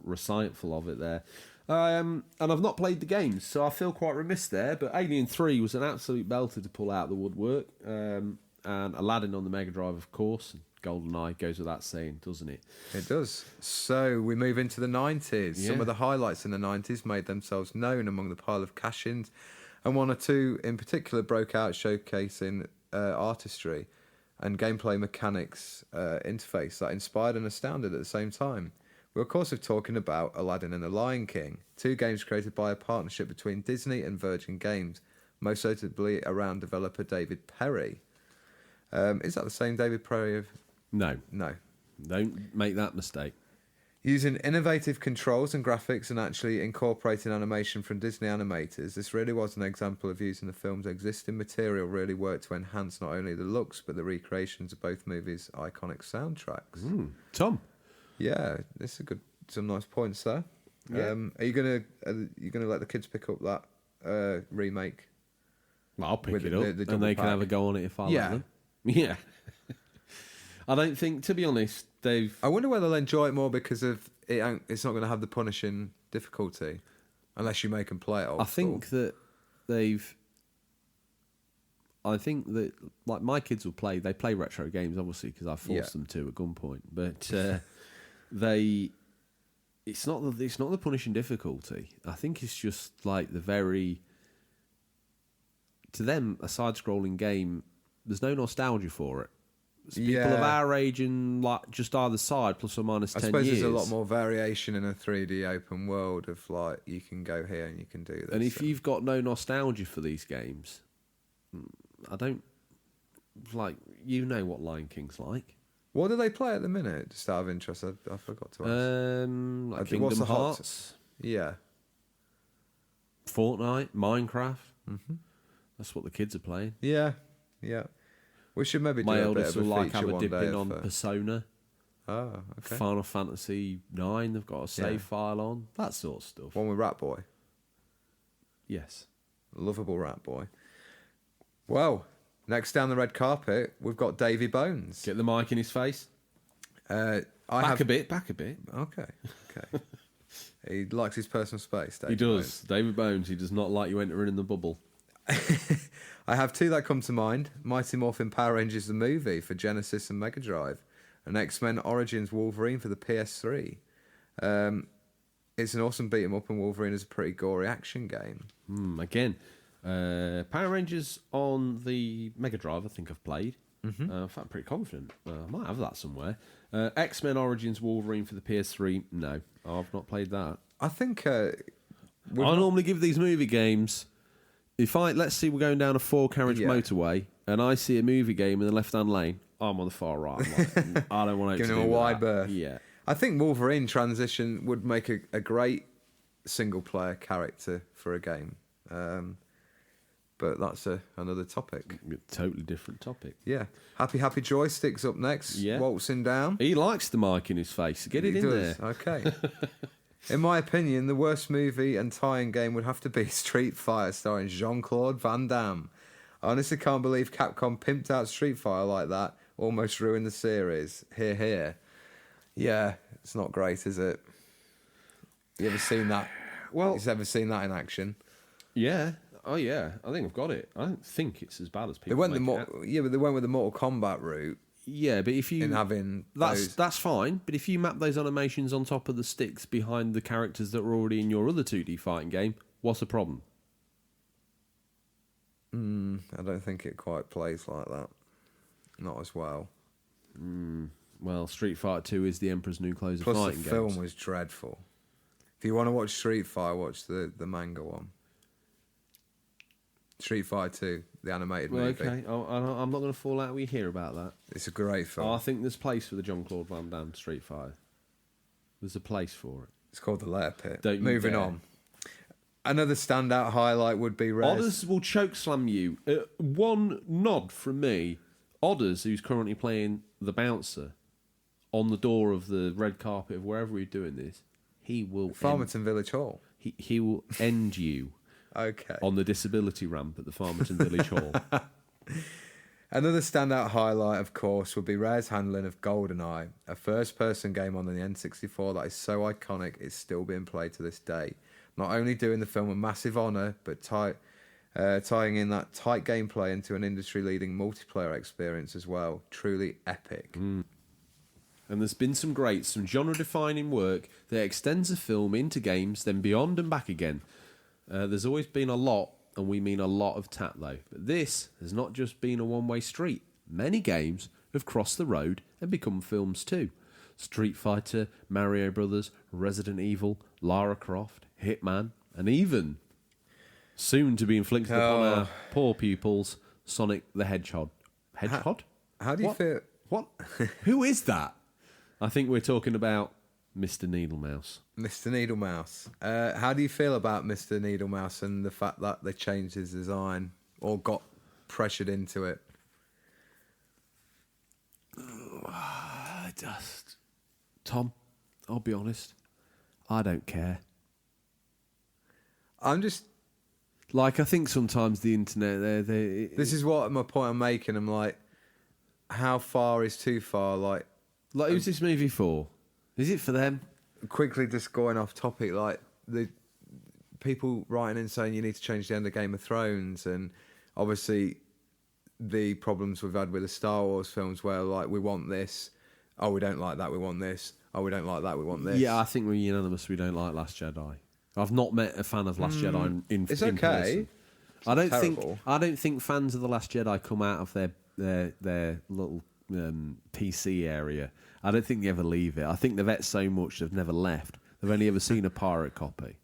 recital of it there. And I've not played the games, so I feel quite remiss there. But Alien 3 was an absolute belter to pull out the woodwork. And Aladdin on the Mega Drive, of course. GoldenEye goes without saying, doesn't it? It does. So we move into the 90s. Yeah. Some of the highlights in the 90s made themselves known among the pile of cash-ins, and one or two in particular broke out, showcasing artistry and gameplay mechanics interface that inspired and astounded at the same time. We're of course talking about Aladdin and the Lion King, 2 games created by a partnership between Disney and Virgin Games, most notably around developer David Perry. Is that the same David Perry of... No. Don't make that mistake. Using innovative controls and graphics and actually incorporating animation from Disney animators, this really was an example of using the film's existing material really worked to enhance not only the looks but the recreations of both movies' iconic soundtracks. Tom? Yeah, this is some nice points there. Yeah. Are you gonna let the kids pick up that remake? Well, I'll pick With it up, the and they double can have a pack. go on it if I let Yeah. them. Yeah. I don't think, to be honest, they've... I wonder whether they'll enjoy it more because of it's not going to have the punishing difficulty, unless you make them play it old I think school. that they've... I think that, like, my kids will play... They play retro games, obviously, because I forced them to at gunpoint. But they... It's not the punishing difficulty. I think it's just, like, the very... To them, a side-scrolling game, there's no nostalgia for it. It's people of our age and like just either side, plus or minus 10 years. I suppose there's a lot more variation in a 3D open world of like you can go here and you can do this. And if you've got no nostalgia for these games, I don't like. You know what Lion King's like. What do they play at the minute? Just out of interest, I forgot to ask. Like what's Kingdom the hot- Hearts, Yeah, Fortnite, Minecraft. Mm-hmm. That's what the kids are playing. yeah. We should maybe do My a bit eldest of will a like feature have a one dip day in on of, Persona. Oh, okay. Final Fantasy 9, they've got a save file on. That sort of stuff. One with Rat Boy. Yes. Lovable Rat Boy. Well, next down the red carpet, we've got Davy Bones. Get the mic in his face. Back a bit. Okay. He likes his personal space, Davy He does. Bones. David Bones, he does not like you entering in the bubble. I have two that come to mind. Mighty Morphin Power Rangers the movie for Genesis and Mega Drive, and X-Men Origins Wolverine for the PS3. It's an awesome beat 'em up, and Wolverine is a pretty gory action game. Again, Power Rangers on the Mega Drive, I think I've played. In fact, I'm pretty confident. I might have that somewhere. X-Men Origins Wolverine for the PS3, no. I've not played that. I think... I normally give these movie games... Let's see, we're going down a 4-carriage motorway, and I see a movie game in the left-hand lane, I'm on the far right. I'm like, I don't want to giving him a wide berth. Yeah. I think Wolverine transition would make a great single-player character for a game. But that's another topic. Totally different topic. Yeah. Happy Joystick's up next. Yeah. Waltzing down. He likes the mic in his face. Get it in there. Okay. In my opinion, the worst movie and tie-in game would have to be Street Fighter starring Jean-Claude Van Damme. I honestly can't believe Capcom pimped out Street Fighter like that. Almost ruined the series. Hear, hear. Yeah, it's not great, is it? You ever seen that? Well, You've ever seen that in action? Yeah. Oh, yeah. I think I've got it. I don't think it's as bad as people They went make it out. but they went with the Mortal Kombat route Yeah, but if you... in having That's fine, but if you map those animations on top of the sticks behind the characters that were already in your other 2D fighting game, what's the problem? I don't think it quite plays like that. Not as well. Well, Street Fighter 2 is the Emperor's New Clothes of Plus, fighting the games. film was dreadful. If you want to watch Street Fighter, watch the manga one. Street Fighter 2, the animated movie. Okay, I'm not going to fall out with you here about that. It's a great film. I think there's place for the Jean-Claude Van Damme Street Fighter. There's a place for it. It's called The Letter Pit. Don't you Moving dare. on. Another standout highlight would be Res. Odders will chokeslam you. One nod from me. Odders, who's currently playing the bouncer on the door of the red carpet of wherever we're doing this, he will Farmerton Village Hall. he will end you Okay. on the disability ramp at the Farmerton Village Hall. Another standout highlight, of course, would be Rare's handling of GoldenEye, a first-person game on the N64 that is so iconic it's still being played to this day. Not only doing the film a massive honour, but tying in that tight gameplay into an industry-leading multiplayer experience as well. Truly epic. And there's been some genre-defining work that extends a film into games, then beyond and back again. There's always been a lot, and we mean a lot of tat, though. But this has not just been a one-way street. Many games have crossed the road and become films too. Street Fighter, Mario Brothers, Resident Evil, Lara Croft, Hitman, and even, soon to be inflicted upon our poor pupils, Sonic the Hedgehog. Hedgehog? How do you feel? What? Who is that? I think we're talking about Mr. Needlemouse. Mr. Needlemouse. How do you feel about Mr. Needlemouse and the fact that they changed his design or got pressured into it? Tom, I'll be honest, I don't care. I'm just... Like, I think sometimes the internet... This is what my point I'm making. I'm like, how far is too far? Like, who's this movie for? Is it for them? quickly just going off topic, like the people writing in saying you need to change the end of Game of Thrones, and obviously the problems we've had with the Star Wars films where like we want this, oh we don't like that, we want this, oh we don't like that, we want this. Yeah, I think we're unanimous. We don't like Last Jedi. I've not met a fan of Last Jedi in it's in okay. person. I don't terrible. think fans of the Last Jedi come out of their little PC area. I don't think they ever leave it. I think they've ate so much they've never left. They've only ever seen a pirate copy.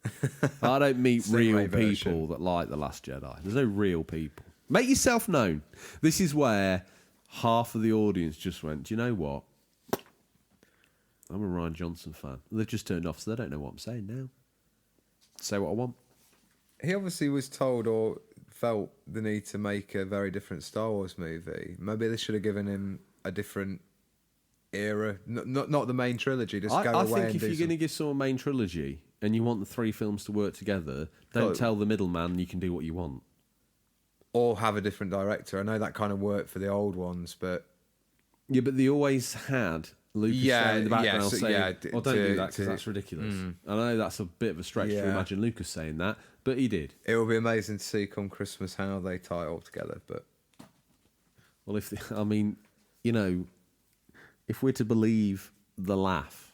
I don't meet real Stingray version. people that like the Last Jedi. There's no real people. Make yourself known. This is where half of the audience just went, do you know what? I'm a Ryan Johnson fan. They've just turned off, so they don't know what I'm saying now. Say what I want. He obviously was told or felt the need to make a very different Star Wars movie. Maybe they should have given him a different era. Not the main trilogy. Just go I away think and if you're going to give someone a main trilogy and you want the 3 films to work together, don't tell the middleman you can do what you want. Or have a different director. I know that kind of worked for the old ones, but... Yeah, but they always had Lucas there in the background saying, don't do that because that's ridiculous. I know that's a bit of a stretch to imagine Lucas saying that, but he did. It will be amazing to see come Christmas how they tie it all together, but... Well, if we're to believe the laugh,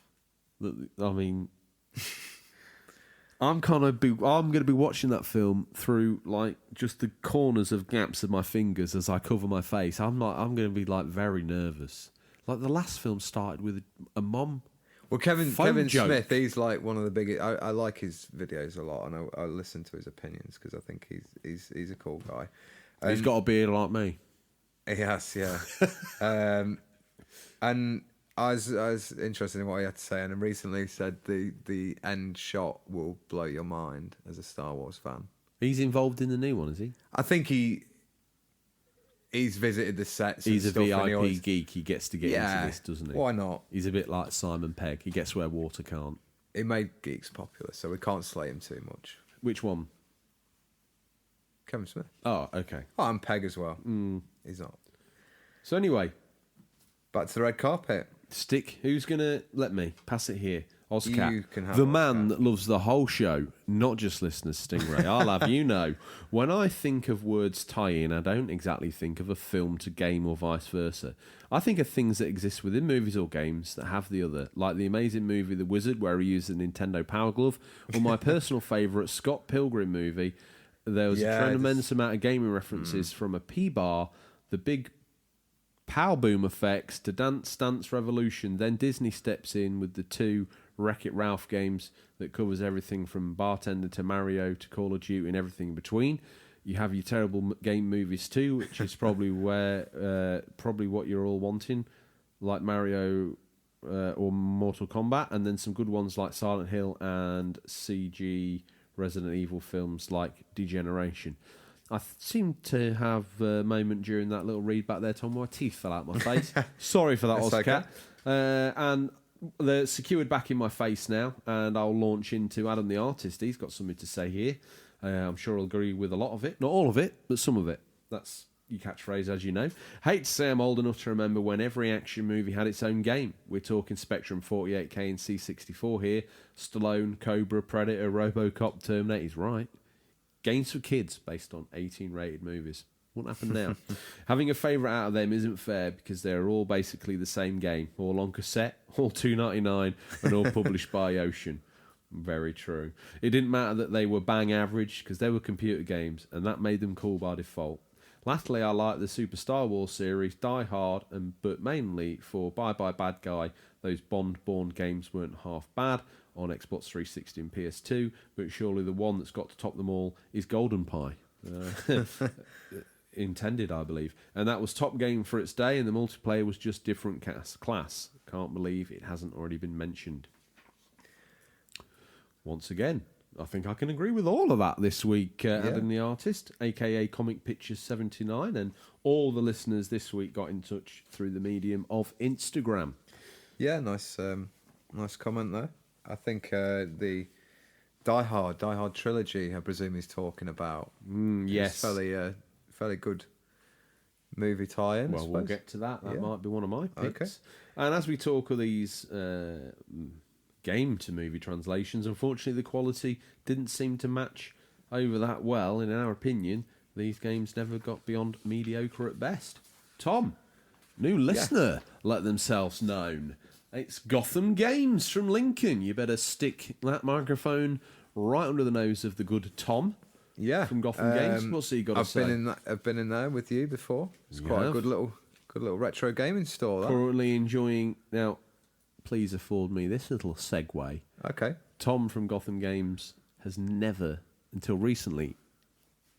I'm going to be watching that film through like just the corners of gaps of my fingers as I cover my face. I'm going to be like very nervous. Like the last film started with a mom. Well, Kevin joke. Smith, he's like one of the biggest. I like his videos a lot, and I listen to his opinions because I think he's a cool guy. He's got a beard like me. He has, yeah. And I was interested in what he had to say, and recently said the end shot will blow your mind as a Star Wars fan. He's involved in the new one, is he? I think he's visited the sets. He's and stuff, a and VIP geek. He gets to get into this, doesn't he? Why not? He's a bit like Simon Pegg. He gets where water can't. He made geeks popular, so we can't slay him too much. Which one? Kevin Smith. Oh, okay. Oh, and Pegg as well. He's not. So anyway, back to the red carpet. Stick. Who's going to let me pass it here? Oscar. You can have the Oscar. man that loves the whole show, not just listeners, Stingray. I'll have you know. When I think of words tie-in, I don't exactly think of a film to game or vice versa. I think of things that exist within movies or games that have the other, like the amazing movie The Wizard, where he used a Nintendo Power Glove, or my personal favourite Scott Pilgrim movie. There was a tremendous amount of gaming references from a P-Bar, the big pow boom effects to Dance Dance Revolution. Then Disney steps in with the 2 Wreck-It Ralph games that covers everything from Bartender to Mario to Call of Duty and everything in between. You have your terrible game movies too, which is probably what you're all wanting, like Mario or Mortal Kombat, and then some good ones like Silent Hill and CG Resident Evil films like Degeneration. I seemed to have a moment during that little read back there, Tom, where my teeth fell out my face. Sorry for that, Oscar. Okay. And they're secured back in my face now, and I'll launch into Adam the Artist. He's got something to say here. I'm sure he'll agree with a lot of it. Not all of it, but some of it. That's your catchphrase, as you know. Hate to say I'm old enough to remember when every action movie had its own game. We're talking Spectrum 48K and C64 here. Stallone, Cobra, Predator, Robocop, Terminator. He's right. Games for kids based on 18-rated movies. Wouldn't happen now. Having a favourite out of them isn't fair because they're all basically the same game. All on cassette, all $2.99, and all published by Ocean. Very true. It didn't matter that they were bang average because they were computer games, and that made them cool by default. Lastly, I like the Super Star Wars series, Die Hard, but mainly for Bye Bye Bad Guy. Those Bond-born games weren't half bad on Xbox 360 and PS2, but surely the one that's got to top them all is Golden Pie. Intended, I believe. And that was top game for its day, and the multiplayer was just different class. Can't believe it hasn't already been mentioned. Once again, I think I can agree with all of that this week, Adam the Artist, a.k.a. Comic Pictures 79, and all the listeners this week got in touch through the medium of Instagram. Yeah, nice comment there. I think the Die Hard trilogy, I presume he's talking about. Yes. Fairly good movie tie-in. Well, we'll get to that. That might be one of my picks. Okay. And as we talk of these game to movie translations, unfortunately the quality didn't seem to match over that well. In our opinion, these games never got beyond mediocre at best. Tom, new listener, let themselves known. It's Gotham Games from Lincoln. You better stick that microphone right under the nose of the good Tom. Yeah, from Gotham Games. What's he got to say? I've been in there with you before. It's quite a good little retro gaming store. That. Currently enjoying now. Please afford me this little segue. Okay. Tom from Gotham Games has never, until recently,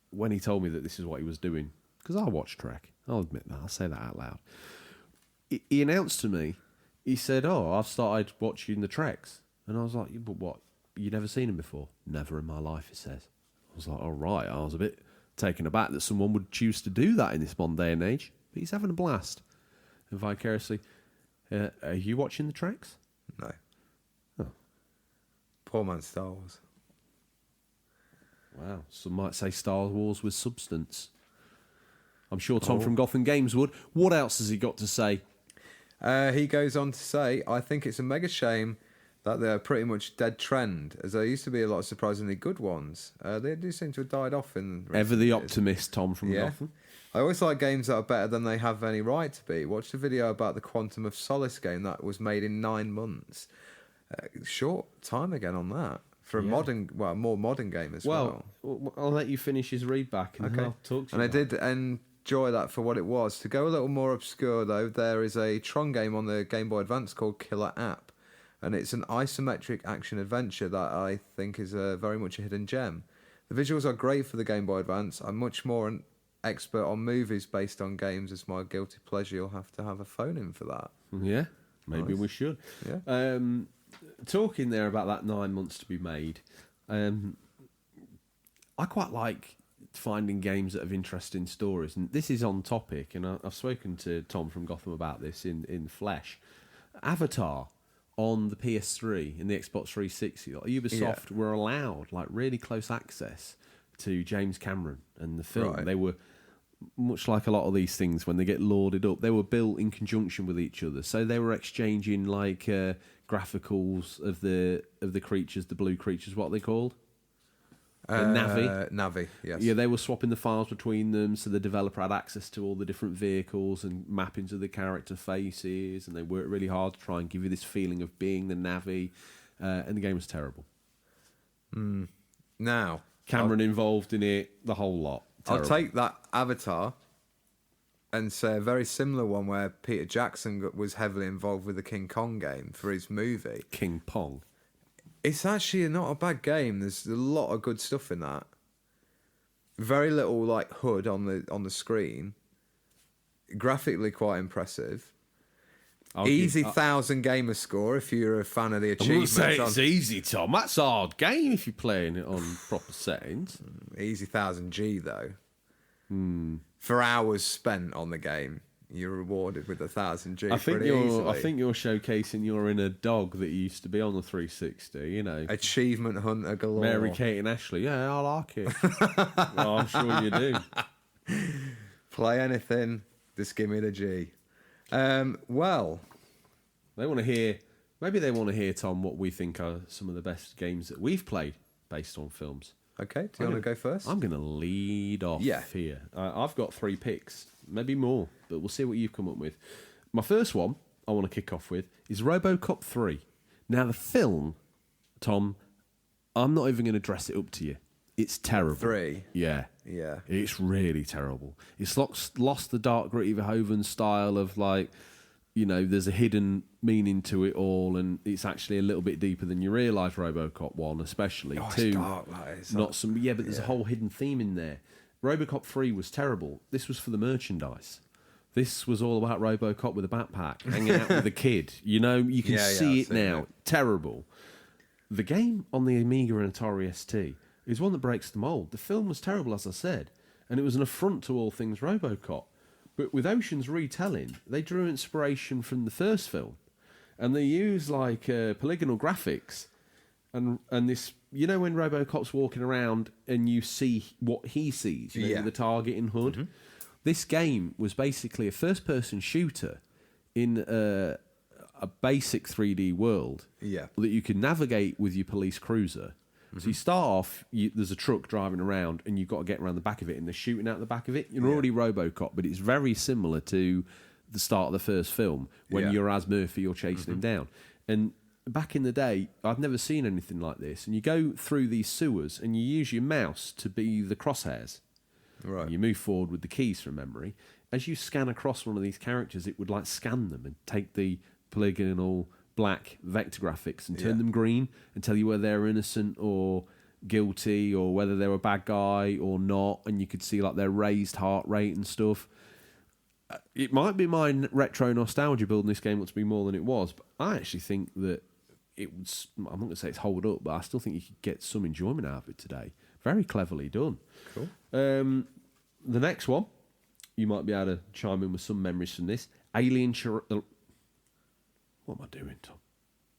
when he told me that this is what he was doing, because I watch Trek. I'll admit that. I'll say that out loud. He announced to me. He said, "Oh, I've started watching the Treks," and I was like, "But what? You never seen them before?" "Never in my life," he says. I was like, "All right." I was a bit taken aback that someone would choose to do that in this modern day and age, but he's having a blast, and vicariously, Are you watching the tracks? No. Oh. Poor man Star Wars. Wow. Some might say Star Wars with substance. I'm sure Tom Oh. from Gotham Games would. What else has he got to say? He goes on to say, I think it's a mega shame that they're pretty much dead trend, as there used to be a lot of surprisingly good ones. They do seem to have died off in recent Ever the years. optimist, Tom from Yeah. Gotham. I always like games that are better than they have any right to be. Watched a video about the Quantum of Solace game that was made in 9 months. Short time again on that. For a more modern game as well. Well, I'll let you finish his read back and then I'll talk to you. And I did enjoy that for what it was. To go a little more obscure, though, there is a Tron game on the Game Boy Advance called Killer App. And it's an isometric action adventure that I think is very much a hidden gem. The visuals are great for the Game Boy Advance. I'm much more an expert on movies based on games as my guilty pleasure. You'll have to have a phone in for that. Yeah, maybe Nice. we should. Yeah. Talking there about that 9 months to be made, I quite like finding games that have interesting stories. And this is on topic, and I've spoken to Tom from Gotham about this in flesh. Avatar on the PS3 and the Xbox 360, like Ubisoft were allowed like really close access to James Cameron and the film. Right. They were, much like a lot of these things, when they get lauded up, they were built in conjunction with each other. So they were exchanging like graphicals of the creatures, the blue creatures, what are they called? Navi. Navi, yes. Yeah, they were swapping the files between them, so the developer had access to all the different vehicles and mappings of the character faces, and they worked really hard to try and give you this feeling of being the Navi, and the game was terrible. Now, Cameron involved in it, the whole lot. I'll Terrible. take that Avatar and say a very similar one where Peter Jackson was heavily involved with the King Kong game for his movie. King Pong. It's actually not a bad game. There's a lot of good stuff in that. Very little like HUD on the screen. Graphically quite impressive. Easy 1,000 gamer score if you're a fan of the I achievements. wouldn't say it's easy, Tom. That's a hard game if you're playing it on proper settings. Easy 1,000 G though. For hours spent on the game, you're rewarded with 1,000 G. I think pretty easily. I think you're showcasing your inner dog that used to be on the 360. You know, Achievement hunter galore. Mary Kate and Ashley. Yeah, I like it. Well, I'm sure you do. Play anything, just give me the G. Well, They want to hear. Maybe they want to hear, Tom, what we think are some of the best games that we've played based on films. okay. Do you want to go first? I'm going to lead off here. I've got 3 picks, maybe more, but we'll see what you've come up with. My first one I want to kick off with is RoboCop 3. Now, the film, Tom, I'm not even going to dress it up to you. It's terrible. 3. Yeah. Yeah. It's really terrible. It's lost the dark, gritty Verhoeven style of like, you know, there's a hidden meaning to it all, and it's actually a little bit deeper than you realise. RoboCop 1, especially. Oh, 2, it's dark, that is. not some. Yeah, but there's a whole hidden theme in there. RoboCop 3 was terrible. This was for the merchandise. This was all about RoboCop with a backpack, hanging out with a kid. You know, you can see I've it seen now. it. Terrible. The game on the Amiga and Atari ST is one that breaks the mould. The film was terrible, as I said, and it was an affront to all things RoboCop. But with Ocean's retelling, they drew inspiration from the first film, and they used like polygonal graphics, and this, you know, when RoboCop's walking around and you see what he sees, you know, with the target and hood. Mm-hmm. This game was basically a first-person shooter in a basic 3D world that you can navigate with your police cruiser. Mm-hmm. So you start off, there's a truck driving around, and you've got to get around the back of it, and they're shooting out the back of it. You're already RoboCop, but it's very similar to the start of the first film when you're as Murphy, you're chasing him down. And back in the day, I'd never seen anything like this. And you go through these sewers, and you use your mouse to be the crosshairs. Right. And you move forward with the keys from memory. As you scan across one of these characters, it would like scan them and take the polygonal black vector graphics and turn them green and tell you whether they're innocent or guilty or whether they're a bad guy or not. And you could see like their raised heart rate and stuff. It might be my retro nostalgia building this game up to be more than it was, but I actually think that it was, I'm not going to say it's hold up, but I still think you could get some enjoyment out of it today. Very cleverly done. Cool. The next one, you might be able to chime in with some memories from this. Alien What am I doing, Tom?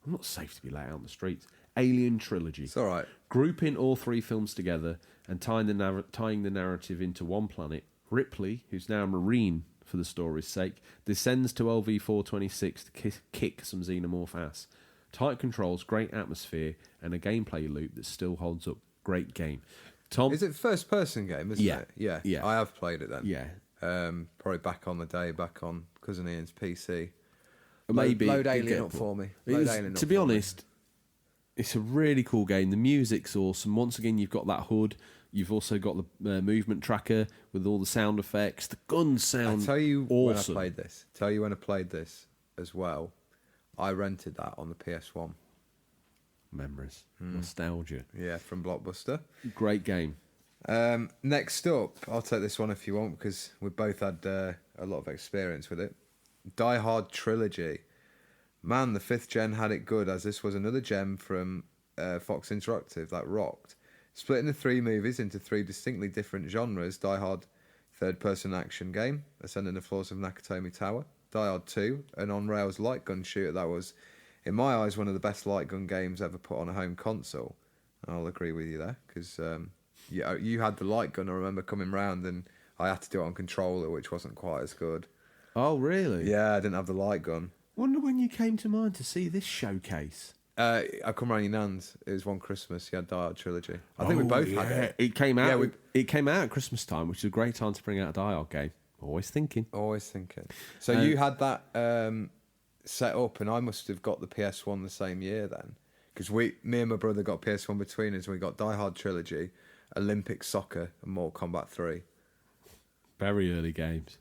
I'm not safe to be let out on the streets. Alien Trilogy. It's all right. Grouping all three films together and tying the narrative into one planet, Ripley, who's now a Marine for the story's sake, descends to LV-426 to kick some xenomorph ass. Tight controls, great atmosphere, and a gameplay loop that still holds up. Great game. Tom, Is it first-person game, isn't it? Yeah. Yeah. I have played it then. yeah, Probably back on the day, back on Cousin Ian's PC. maybe Load you Alien get- up for me. It Load was- Alien up to be for me. honest, it's a really cool game. The music's awesome. Once again, you've got that HUD. You've also got the movement tracker with all the sound effects. The guns sound I'll tell you awesome. when I played this as well. I rented that on the PS1. Memories, nostalgia. Yeah, from Blockbuster. Great game. Next up, I'll take this one if you want, because we both had a lot of experience with it. Die Hard Trilogy. Man, the 5th gen had it good, as this was another gem from Fox Interactive that rocked. Splitting the 3 movies into 3 distinctly different genres, Die Hard third-person action game, ascending the floors of Nakatomi Tower. Die Hard 2, an on-rails light gun shooter that was, in my eyes, one of the best light gun games ever put on a home console. And I'll agree with you there, because you had the light gun. I remember coming round and I had to do it on controller, which wasn't quite as good. Oh, really? Yeah, I didn't have the light gun. Wonder when you came to mind to see this showcase. I come round your nan's. It was one Christmas. You had Die Hard Trilogy. I think we both had it. It came out. Yeah, It came out at Christmas time, which is a great time to bring out a Die Hard game. Always thinking. Always thinking. So you had that set up, and I must have got the PS1 the same year then, because me and my brother got PS1 between us. And we got Die Hard Trilogy, Olympic Soccer, and Mortal Kombat 3. Very early games.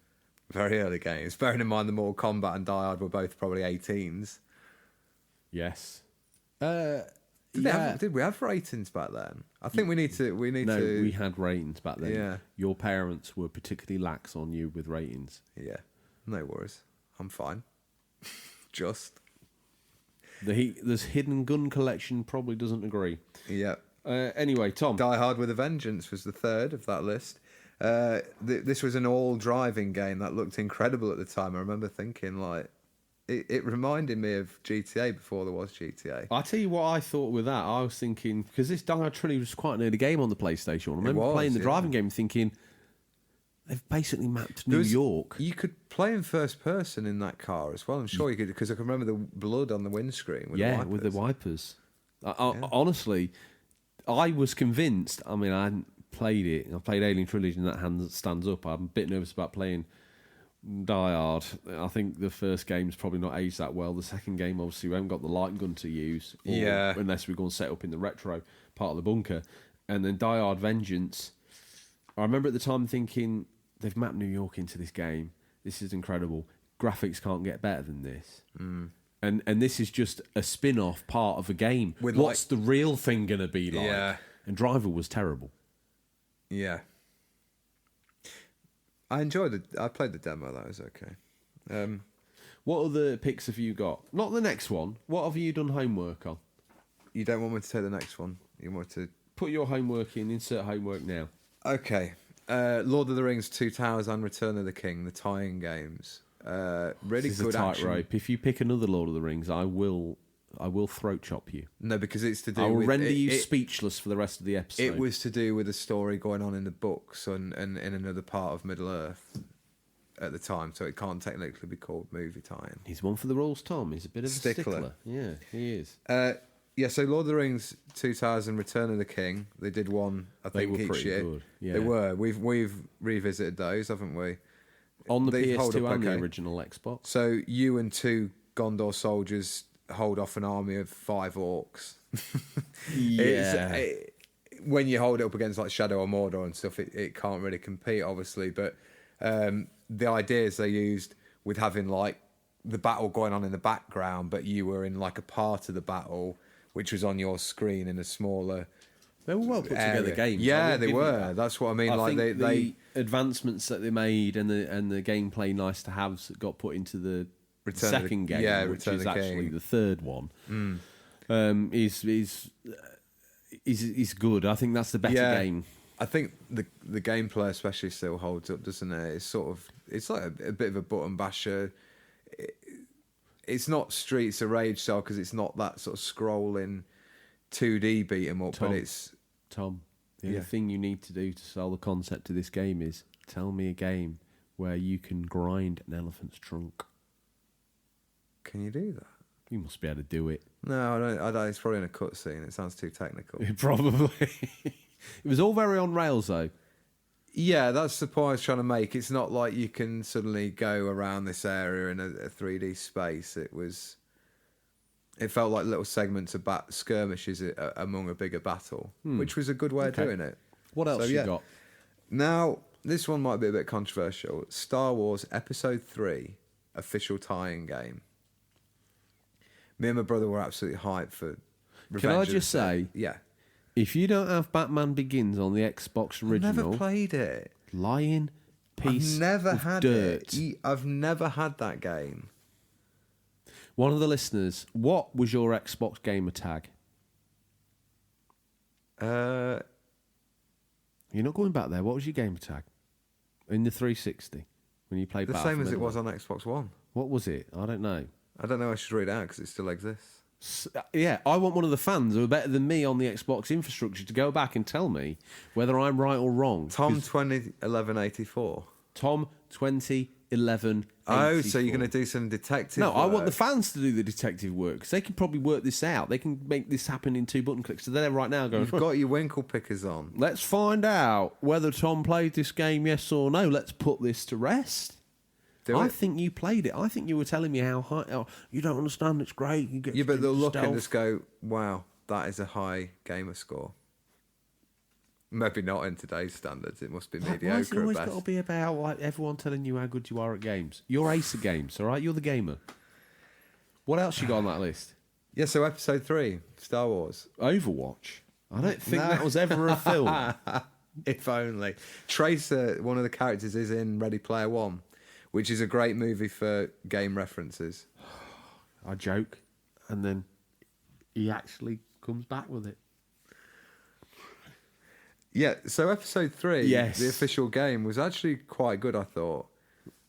Very early games. Bearing in mind the Mortal Kombat and Die Hard were both probably 18s. Yes. Did we have ratings back then? I think we need to. No, we had ratings back then. Yeah. Your parents were particularly lax on you with ratings. Yeah. No worries. I'm fine. Just. This hidden gun collection probably doesn't agree. Yeah. Anyway, Tom. Die Hard with a Vengeance was the third of that list. This was an all-driving game that looked incredible at the time. I remember thinking, like, it reminded me of GTA before there was GTA. I'll tell you what I thought with that. I was thinking, because this Die Hard Trilogy was quite an early game on the PlayStation. I remember playing the driving game thinking, they've basically mapped New York. You could play in first person in that car as well. I'm sure you could, because I can remember the blood on the windscreen With the wipers. Honestly, I was convinced. I mean, I hadn't played it. I played Alien Trilogy and that hand stands up. I'm a bit nervous about playing Die Hard. I think the first game's probably not aged that well. The second game, obviously, we haven't got the light gun to use. Unless we're going to set up in the retro part of the bunker. And then Die Hard Vengeance. I remember at the time thinking, they've mapped New York into this game. This is incredible. Graphics can't get better than this. And this is just a spin-off part of a game. What's the real thing going to be like? Yeah. And Driver was terrible. Yeah. I enjoyed it. I played the demo. That was okay. What other picks have you got? Not the next one. What have you done homework on? You don't want me to say the next one? You want to... Put your homework in. Insert homework now. Okay. Lord of the Rings, Two Towers and Return of the King, the tie-in games. Really This good is a action. tightrope. If you pick another Lord of the Rings, I will throat chop you. No, because it's to do I will with... render you speechless for the rest of the episode. It was to do with a story going on in the books and in another part of Middle Earth at the time, so it can't technically be called movie tie-in. He's one for the rules, Tom. He's a bit of a stickler. Yeah, he is. Yeah, so Lord of the Rings, Two Towers and Return of the King, they did one, I They think, were each pretty year. good, yeah. They were. We've revisited those, haven't we? On the They hold PS2 up and the okay. original Xbox. So you and 2 Gondor soldiers hold off an army of 5 orcs. Yeah. When you hold it up against like Shadow or Mordor and stuff, it can't really compete, obviously. But the ideas they used with having like the battle going on in the background, but you were in like a part of the battle which was on your screen in a smaller. They were well put together games. Yeah, they were. That's what I mean. I Like think the advancements that they made and the gameplay nice to haves that got put into the second game, which is actually the third one, is good. I think that's the better game. I think the gameplay especially still holds up, doesn't it? It's like a bit of a button basher. it's not Streets of Rage style because it's not that sort of scrolling 2D beat 'em up, Tom. but it's Tom, the only thing you need to do to sell the concept of this game is tell me a game where you can grind an elephant's trunk. Can you do that? You must be able to do it. No, I don't. It's probably in a cutscene. It sounds too technical. Probably. It was all very on rails, though. Yeah, that's the point I was trying to make. It's not like you can suddenly go around this area in a 3D space. It felt like little segments of skirmishes among a bigger battle, which was a good way of doing it. What else you got? Now, this one might be a bit controversial. Star Wars Episode 3 official tie-in game. Me and my brother were absolutely hyped for Revenge Can I of the just say, yeah. if you don't have Batman Begins on the Xbox original, I've never played it. lying piece I've never of had dirt. it. I've never had that game. One of the listeners, what was your Xbox gamer tag? Uh, You're not going back there. What was your gamer tag? In the 360, when you played the same Battlefield as it was Middle? on Xbox One. What was it? I don't know. I don't know. I should read it out because it still exists. Yeah, I want one of the fans who are better than me on the Xbox infrastructure to go back and tell me whether I'm right or wrong. Tom 2011-84. Tom 2011. Oh, so you're going to do some detective No, I want the work. fans to do the detective work because they can probably work this out. They can make this happen in 2 button clicks. So they're right now going, You've got your winkle pickers on. let's find out whether Tom played this game, yes or no. Let's put this to rest. I think you played it. I think you were telling me how high. Oh, you don't understand. It's great. You get Yeah, but they'll look and stealth. just go, wow, that is a high gamer score. Maybe not in today's standards. It must be Why has it mediocre always at got to best. be about like everyone telling you how good you are at games? You're ace at games, all right? You're the gamer. What else you got on that list? Yeah, so Episode 3, Star Wars. Overwatch. I don't think that was ever a film. If only. Tracer, one of the characters, is in Ready Player One, which is a great movie for game references. I joke, and then he actually comes back with it. Yeah, so Episode 3, Yes. the official game, was actually quite good, I thought.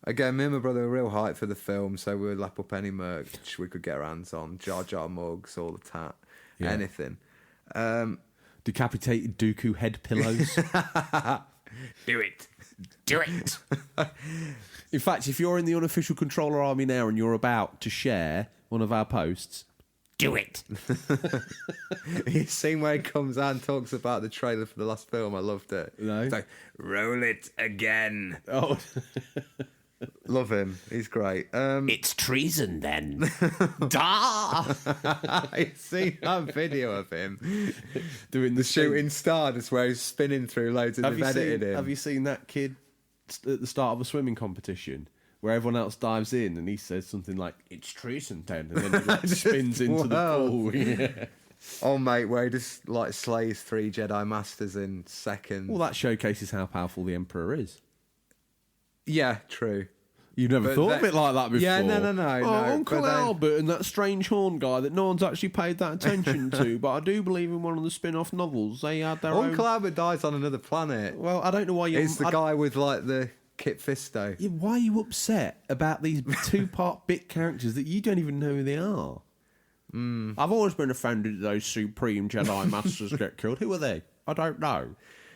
Again, me and my brother were real hyped for the film, so we would lap up any merch we could get our hands on. Jar Jar mugs, all the tat, Yeah. anything. Decapitated Dooku head pillows. Do it. Do it. In fact, if you're in the unofficial controller army now and you're about to share one of our posts, do it. You've seen where he comes out and talks about the trailer for the last film. I loved it. No. It's like, roll it again. Oh, Love him. He's great. it's treason then. Da! I've seen that video of him Doing the shooting star, just where he's spinning through loads and they've edited him. Have you seen that kid at the start of a swimming competition where everyone else dives in and he says something like, it's treason then, and then he like spins into the pool. Yeah. Oh, mate, where he just like slays 3 Jedi Masters in seconds. Well, that showcases how powerful the Emperor is. Yeah, true. You've never But thought of that- it like that before. Yeah, no. Oh, no, Uncle but then- Albert and that strange horn guy that no one's actually paid that attention to, but I do believe in one of the spin-off novels they had their Uncle own... Albert dies on another planet. Well, I don't know why you're... It's the guy with like the Kit Fisto. Yeah, why are you upset about these 2-part bit characters that you don't even know who they are? I've always been offended that those Supreme Jedi Masters get killed. Who are they? I don't know.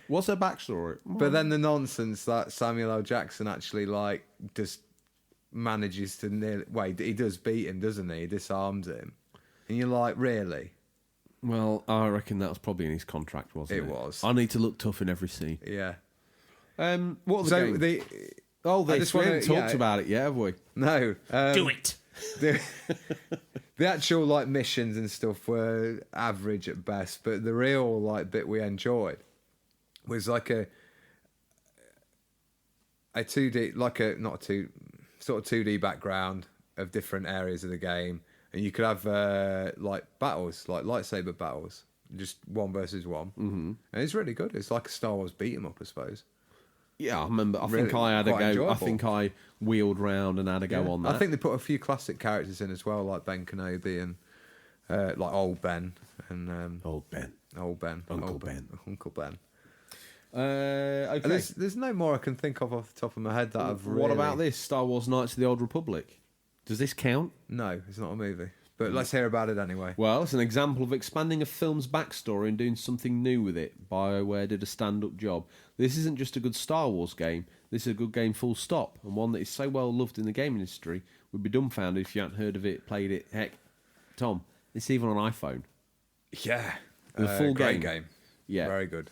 What's their backstory? But then the nonsense that Samuel L. Jackson actually like just manages to nearly... Wait, he does beat him, doesn't he? He disarms him. And you're like, really? Well, I reckon that was probably in his contract, wasn't it? It was. I need to look tough in every scene. Yeah. What are the So games? the... I just we wanna- haven't talked yeah. about it yet, have we? No. Do it! The actual like missions and stuff were average at best, but the real like bit we enjoyed was like a 2D, like a not a two sort of 2D background of different areas of the game, and you could have like battles, like lightsaber battles, just 1 versus 1, and it's really good. It's like a Star Wars beat 'em up, I suppose. Yeah, I remember. I Really think I had a go. quite I enjoyable. think I wheeled round and had a go on that. I think they put a few classic characters in as well, like Ben Kenobi and like Old Ben and Old Ben. Old Ben, Uncle Old Ben. Uncle Ben. Okay. And there's no more I can think of off the top of my head that I've really... What about this? Star Wars Knights of the Old Republic. Does this count? No, it's not a movie. But let's hear about it anyway. Well, it's an example of expanding a film's backstory and doing something new with it. BioWare did a stand-up job. This isn't just a good Star Wars game. This is a good game full stop, and one that is so well loved in the game industry, we'd be dumbfounded if you hadn't heard of it, played it. Heck, Tom, it's even on iPhone. Yeah. The full great game. game. Yeah. Very good.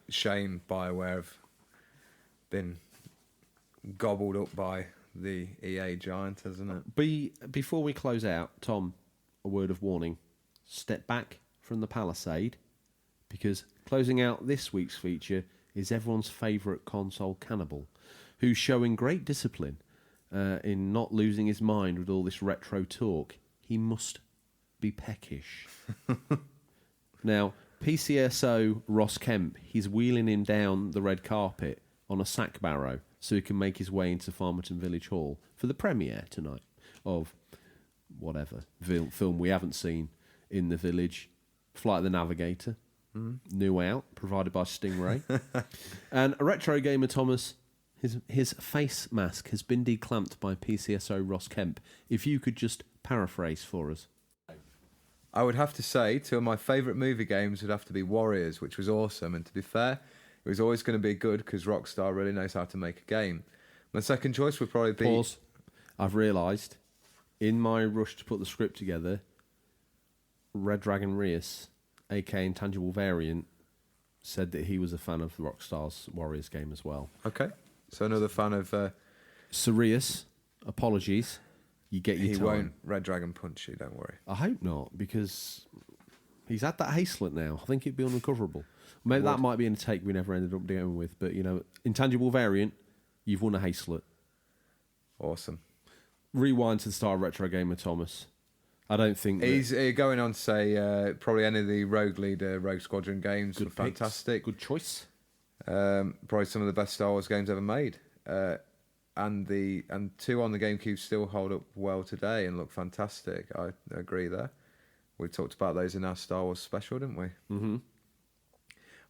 Shame BioWare have been gobbled up by the EA giant, hasn't it? Before we close out, Tom, a word of warning. Step back from the palisade, because closing out this week's feature is everyone's favourite console cannibal, who's showing great discipline in not losing his mind with all this retro talk. He must be peckish. Now, PCSO Ross Kemp, he's wheeling him down the red carpet on a sack barrow so he can make his way into Farmerton Village Hall for the premiere tonight of whatever film we haven't seen in the village, Flight of the Navigator, new out, provided by Stingray. And a retro gamer, Thomas, his face mask has been declamped by PCSO Ross Kemp. If you could just paraphrase for us. I would have to say two of my favourite movie games would have to be Warriors, which was awesome, and to be fair, it was always going to be good because Rockstar really knows how to make a game. My second choice would probably be... Pause. I've realised, in my rush to put the script together, Red Dragon Reus, aka Intangible Variant, said that he was a fan of Rockstar's Warriors game as well. Okay, so another fan of... Sirius, apologies. You get your He time. won't Red Dragon punch you, don't worry. I hope not, because he's had that hastelet now. I think it'd be unrecoverable. Maybe that might be in a take we never ended up dealing with, but, Intangible Variant, you've won a hastelet. Awesome. Rewind to the start of Retro Gamer, Thomas. I don't think He's going on to say probably any of the Rogue Leader, Rogue Squadron games were fantastic. Good choice. Probably some of the best Star Wars games ever made. And two on the GameCube still hold up well today and look fantastic. I agree there. We talked about those in our Star Wars special, didn't we? Mm-hmm.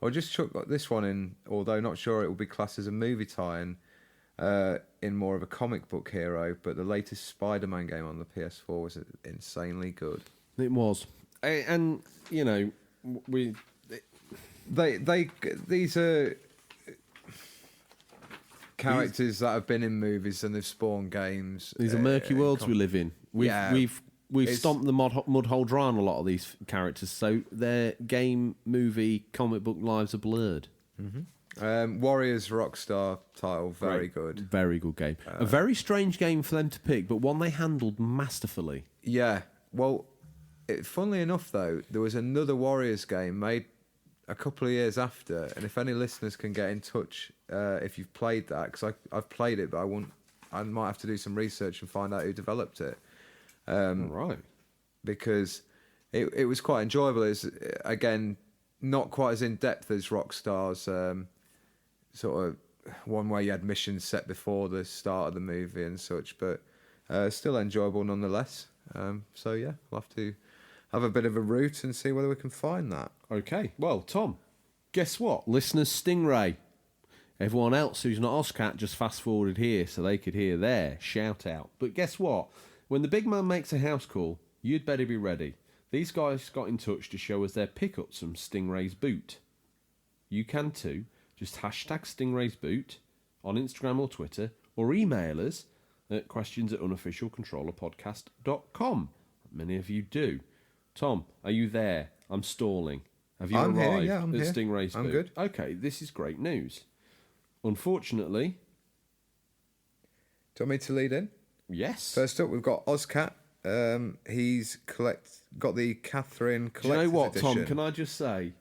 I just chuck this one in, although not sure it will be classed as a movie tie-in, in more of a comic book hero, but the latest Spider-Man game on the PS4 was insanely good. It was. And, these are characters that have been in movies and they've spawned games. These are murky worlds we live in. We've stomped the mud hole dry on a lot of these characters, so their game, movie, comic book lives are blurred. Mm-hmm. Warriors Rockstar title, very good. Very good game. A very strange game for them to pick, but one they handled masterfully. Yeah. Well, funnily enough, though, there was another Warriors game made a couple of years after, and if any listeners can get in touch if you've played that, because I've played it, but I might have to do some research and find out who developed it. Right. Because it was quite enjoyable. It's, again, not quite as in-depth as Rockstar's sort of one where you had missions set before the start of the movie and such, but still enjoyable nonetheless. So, yeah, we'll have to have a bit of a route and see whether we can find that. Okay. Well, Tom, guess what? Listeners, Stingray. Everyone else who's not Oscat just fast-forwarded here so they could hear their shout-out. But guess what? When the big man makes a house call, you'd better be ready. These guys got in touch to show us their pickups from Stingray's boot. You can too. Just hashtag Stingray's boot on Instagram or Twitter, or email us at questions@unofficialcontrollerpodcast.com. Many of you do. Tom, are you there? I'm stalling. Have you arrived I'm at here. Stingray's boot? I'm good. Okay, this is great news. Unfortunately... Do you want me to lead in? Yes. First up, we've got Ozcat. He's got the Catherine Collector's Edition. Do you know what, Tom? Can I just say,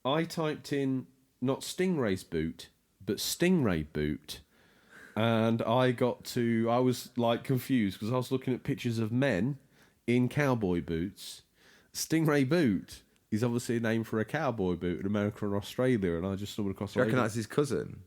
I typed in not Stingray's boot, but Stingray boot, and I was like confused because I was looking at pictures of men in cowboy boots. Stingray boot is obviously a name for a cowboy boot in America and Australia, and I just stumbled across. Do you reckon that's his cousin?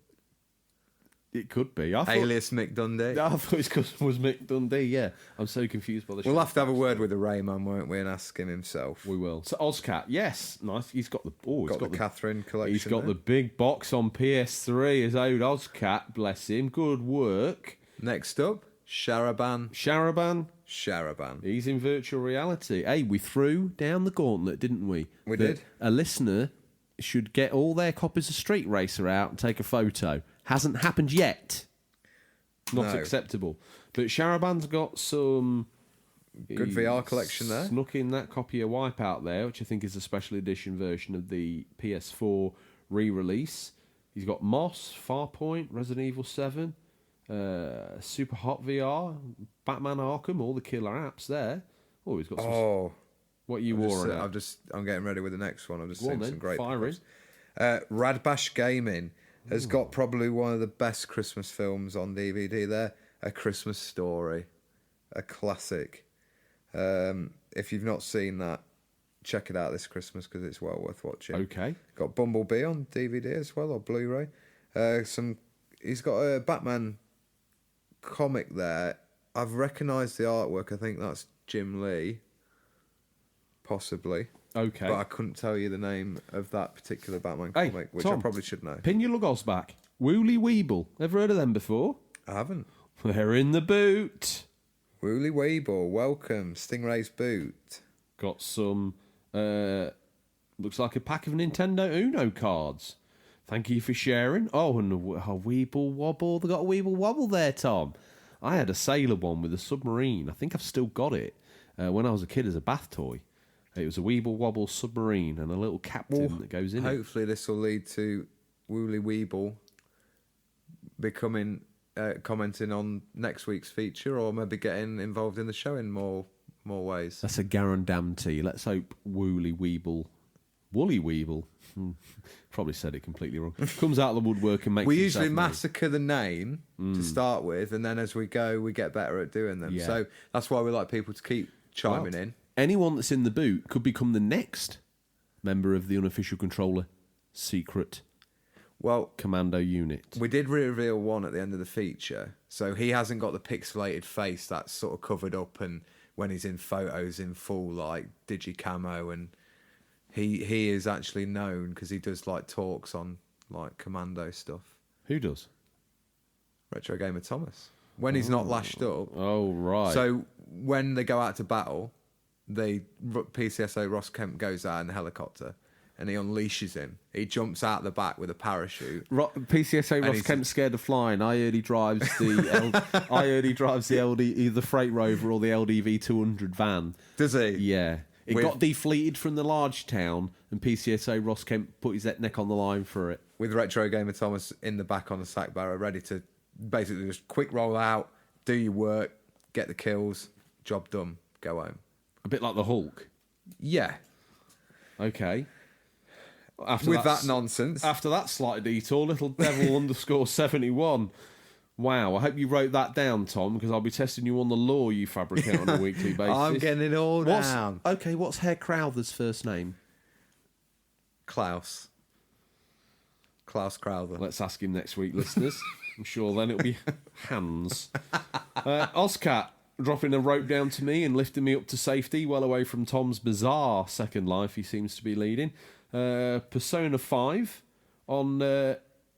It could be. Alias Mick Dundee. I thought his cousin was Mick Dundee, yeah. I'm so confused by the We'll have to have a word with the Rayman, won't we, and ask him himself. We will. So Ozcat, yes. Nice. He's got the Catherine collection. He's got the big box on PS3 as old Ozcat, bless him. Good work. Next up, Sharaban. He's in virtual reality. Hey, we threw down the gauntlet, didn't we? We did. A listener should get all their copies of Street Racer out and take a photo. Hasn't happened yet. Not acceptable. But Sharaban's got some... Good VR collection there. Snuck in that copy of Wipeout there, which I think is a special edition version of the PS4 re-release. He's got Moss, Farpoint, Resident Evil 7, Super Hot VR, Batman Arkham, all the killer apps there. Oh, he's got some... Oh. What you wore on I'm getting ready with the next one. I've just seen some great... Firing. Radbash Gaming has got probably one of the best Christmas films on DVD there. A Christmas Story. A classic. If you've not seen that, check it out this Christmas because it's well worth watching. Okay. Got Bumblebee on DVD as well, or Blu-ray. He's got a Batman comic there. I've recognised the artwork. I think that's Jim Lee, possibly. Okay. But I couldn't tell you the name of that particular Batman comic, which Tom, I probably should know. Pin your lugos back. Woolly Weeble. Ever heard of them before? I haven't. They're in the boot. Woolly Weeble, welcome. Stingray's boot. Got some, looks like a pack of Nintendo Uno cards. Thank you for sharing. Oh, and a Weeble Wobble. They got a Weeble Wobble there, Tom. I had a sailor one with a submarine. I think I've still got it. When I was a kid as a bath toy. It was a Weeble Wobble submarine and a little captain that goes in it. Hopefully this will lead to Woolly Weeble becoming... commenting on next week's feature, or maybe getting involved in the show in more ways. That's a guarantee. Let's hope Woolly Weeble, probably said it completely wrong, comes out of the woodwork and makes. We usually massacre the name to start with, and then as we go, we get better at doing them. Yeah. So that's why we like people to keep chiming in. Anyone that's in the boot could become the next member of the Unofficial Controller secret commando unit. We did reveal one at the end of the feature, so he hasn't got the pixelated face that's sort of covered up, and when he's in photos in full like digicamo, and he is actually known because he does like talks on like commando stuff. Who does? Retro Gamer Thomas. When he's not lashed up. Oh, right. So when they go out to battle, PCSO Ross Kemp goes out in a helicopter and he unleashes him. He jumps out the back with a parachute. PCSO Ross Kemp's scared of flying. I heard he drives the either the Freight Rover or the LDV 200 van. Does he? Yeah. It got defleeted from the large town, and PCSO Ross Kemp put his neck on the line for it. With Retro Gamer Thomas in the back on the sack barrow, ready to basically just quick roll out, do your work, get the kills, job done, go home. A bit like the Hulk. Yeah. Okay. With that nonsense. After that slight detour, little devil underscore 71. Wow, I hope you wrote that down, Tom, because I'll be testing you on the law you fabricate on a weekly basis. I'm getting it all down. Okay, what's Herr Crowther's first name? Klaus Crowther. Let's ask him next week, listeners. I'm sure then it'll be Hans. Ozcat dropping a rope down to me and lifting me up to safety, well away from Tom's bizarre second life he seems to be leading. Persona 5 on...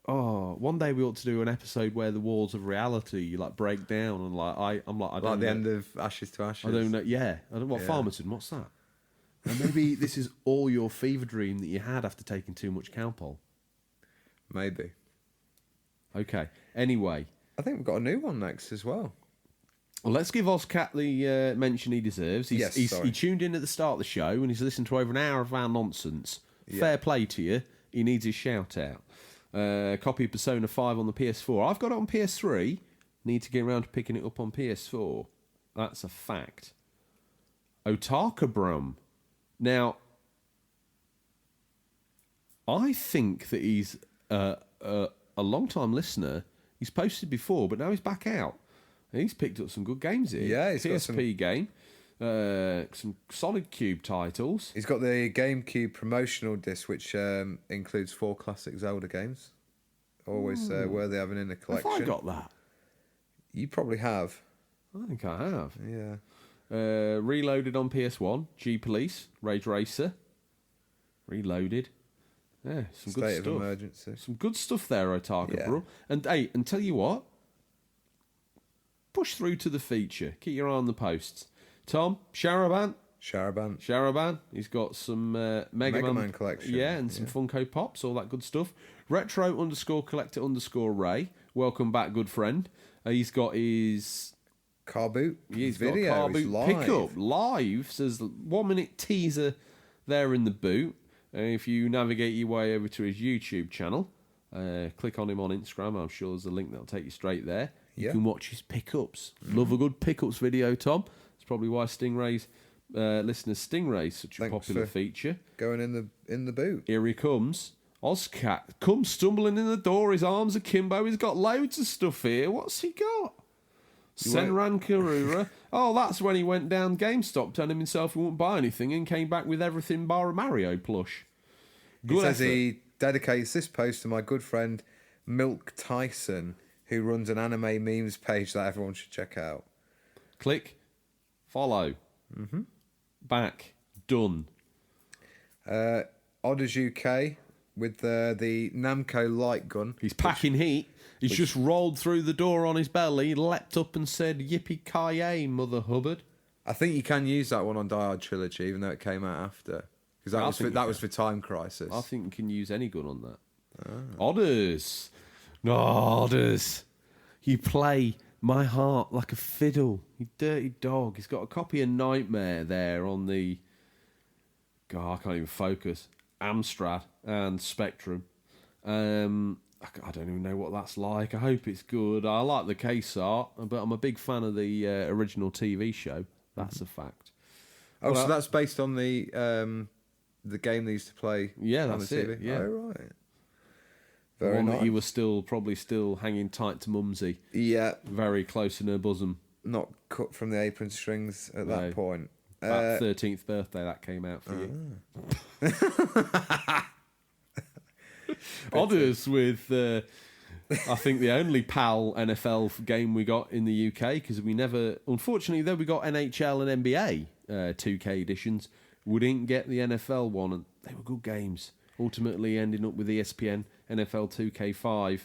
one day we ought to do an episode where the walls of reality break down and I don't know. The end of Ashes to Ashes. I don't know. Yeah, I don't know what Farmerton. What's that? And maybe this is all your fever dream that you had after taking too much Calpol. Maybe. Okay. Anyway, I think we've got a new one next as well. Well, let's give Ozcat the mention he deserves. He tuned in at the start of the show and he's listened to over an hour of our nonsense. Yeah. Fair play to you. He needs his shout out. Copy of Persona 5 on the PS4. I've got it on PS3. Need to get around to picking it up on PS4. That's a fact. Otaka Brum. Now, I think that he's a long-time listener. He's posted before, but now he's back out. And he's picked up some good games here. Yeah, he's got PSP game. Some solid Cube titles. He's got the GameCube promotional disc, which includes 4 classic Zelda games. Always worthy having in the collection. Have I got that? You probably have. I think I have. Yeah. Reloaded on PS1. G-Police. Rage Racer. Reloaded. Yeah, some good stuff. State of Emergency. Some good stuff there, Otaka, bro. And hey, and tell you what, push through to the feature. Keep your eye on the posts. Tom, Sharaban. He's got some Mega Man collection. Yeah, and some Funko Pops, all that good stuff. Retro_collector_Ray. Welcome back, good friend. He's got his car boot. He's video. got a car boot pickup live. Says 1 minute teaser there in the boot. If you navigate your way over to his YouTube channel, click on him on Instagram. I'm sure there's a link that'll take you straight there. You can watch his pickups. Love a good pickups video, Tom. That's probably why Stingrays, listeners, Stingrays such a popular feature. Going in the boot. Here he comes. Ozcat comes stumbling in the door. His arms akimbo. He's got loads of stuff here. What's he got? Senran Karura. Oh, that's when he went down GameStop, telling himself he wouldn't buy anything and came back with everything bar a Mario plush. He says he dedicates this post to my good friend Milk Tyson, who runs an anime memes page that everyone should check out. Click. Follow. Back. Done. Odders UK with the Namco light gun. He's packing heat. He's just rolled through the door on his belly, leapt up and said, "Yippee-ki-yay, Mother Hubbard." I think you can use that one on Die Hard Trilogy, even though it came out after. Because that was for Time Crisis. I think you can use any gun on that. Odders. No, Odders. You play my heart like a fiddle, you dirty dog. He's got a copy of Nightmare there on the... God, I can't even focus. Amstrad and Spectrum. I don't even know what that's like. I hope it's good. I like the case art, but I'm a big fan of the original TV show. That's a fact. Oh, so that's based on the game they used to play. Yeah, on that's the TV? it. Yeah, oh, right. The one that he was probably still hanging tight to Mumsy. Yeah, very close in her bosom. Not cut from the apron strings at that point. That 13th birthday that came out for you. Odders with, I think, the only PAL NFL game we got in the UK, because we never, unfortunately, though we got NHL and NBA 2K editions, we didn't get the NFL one, and they were good games. Ultimately ending up with ESPN NFL 2K5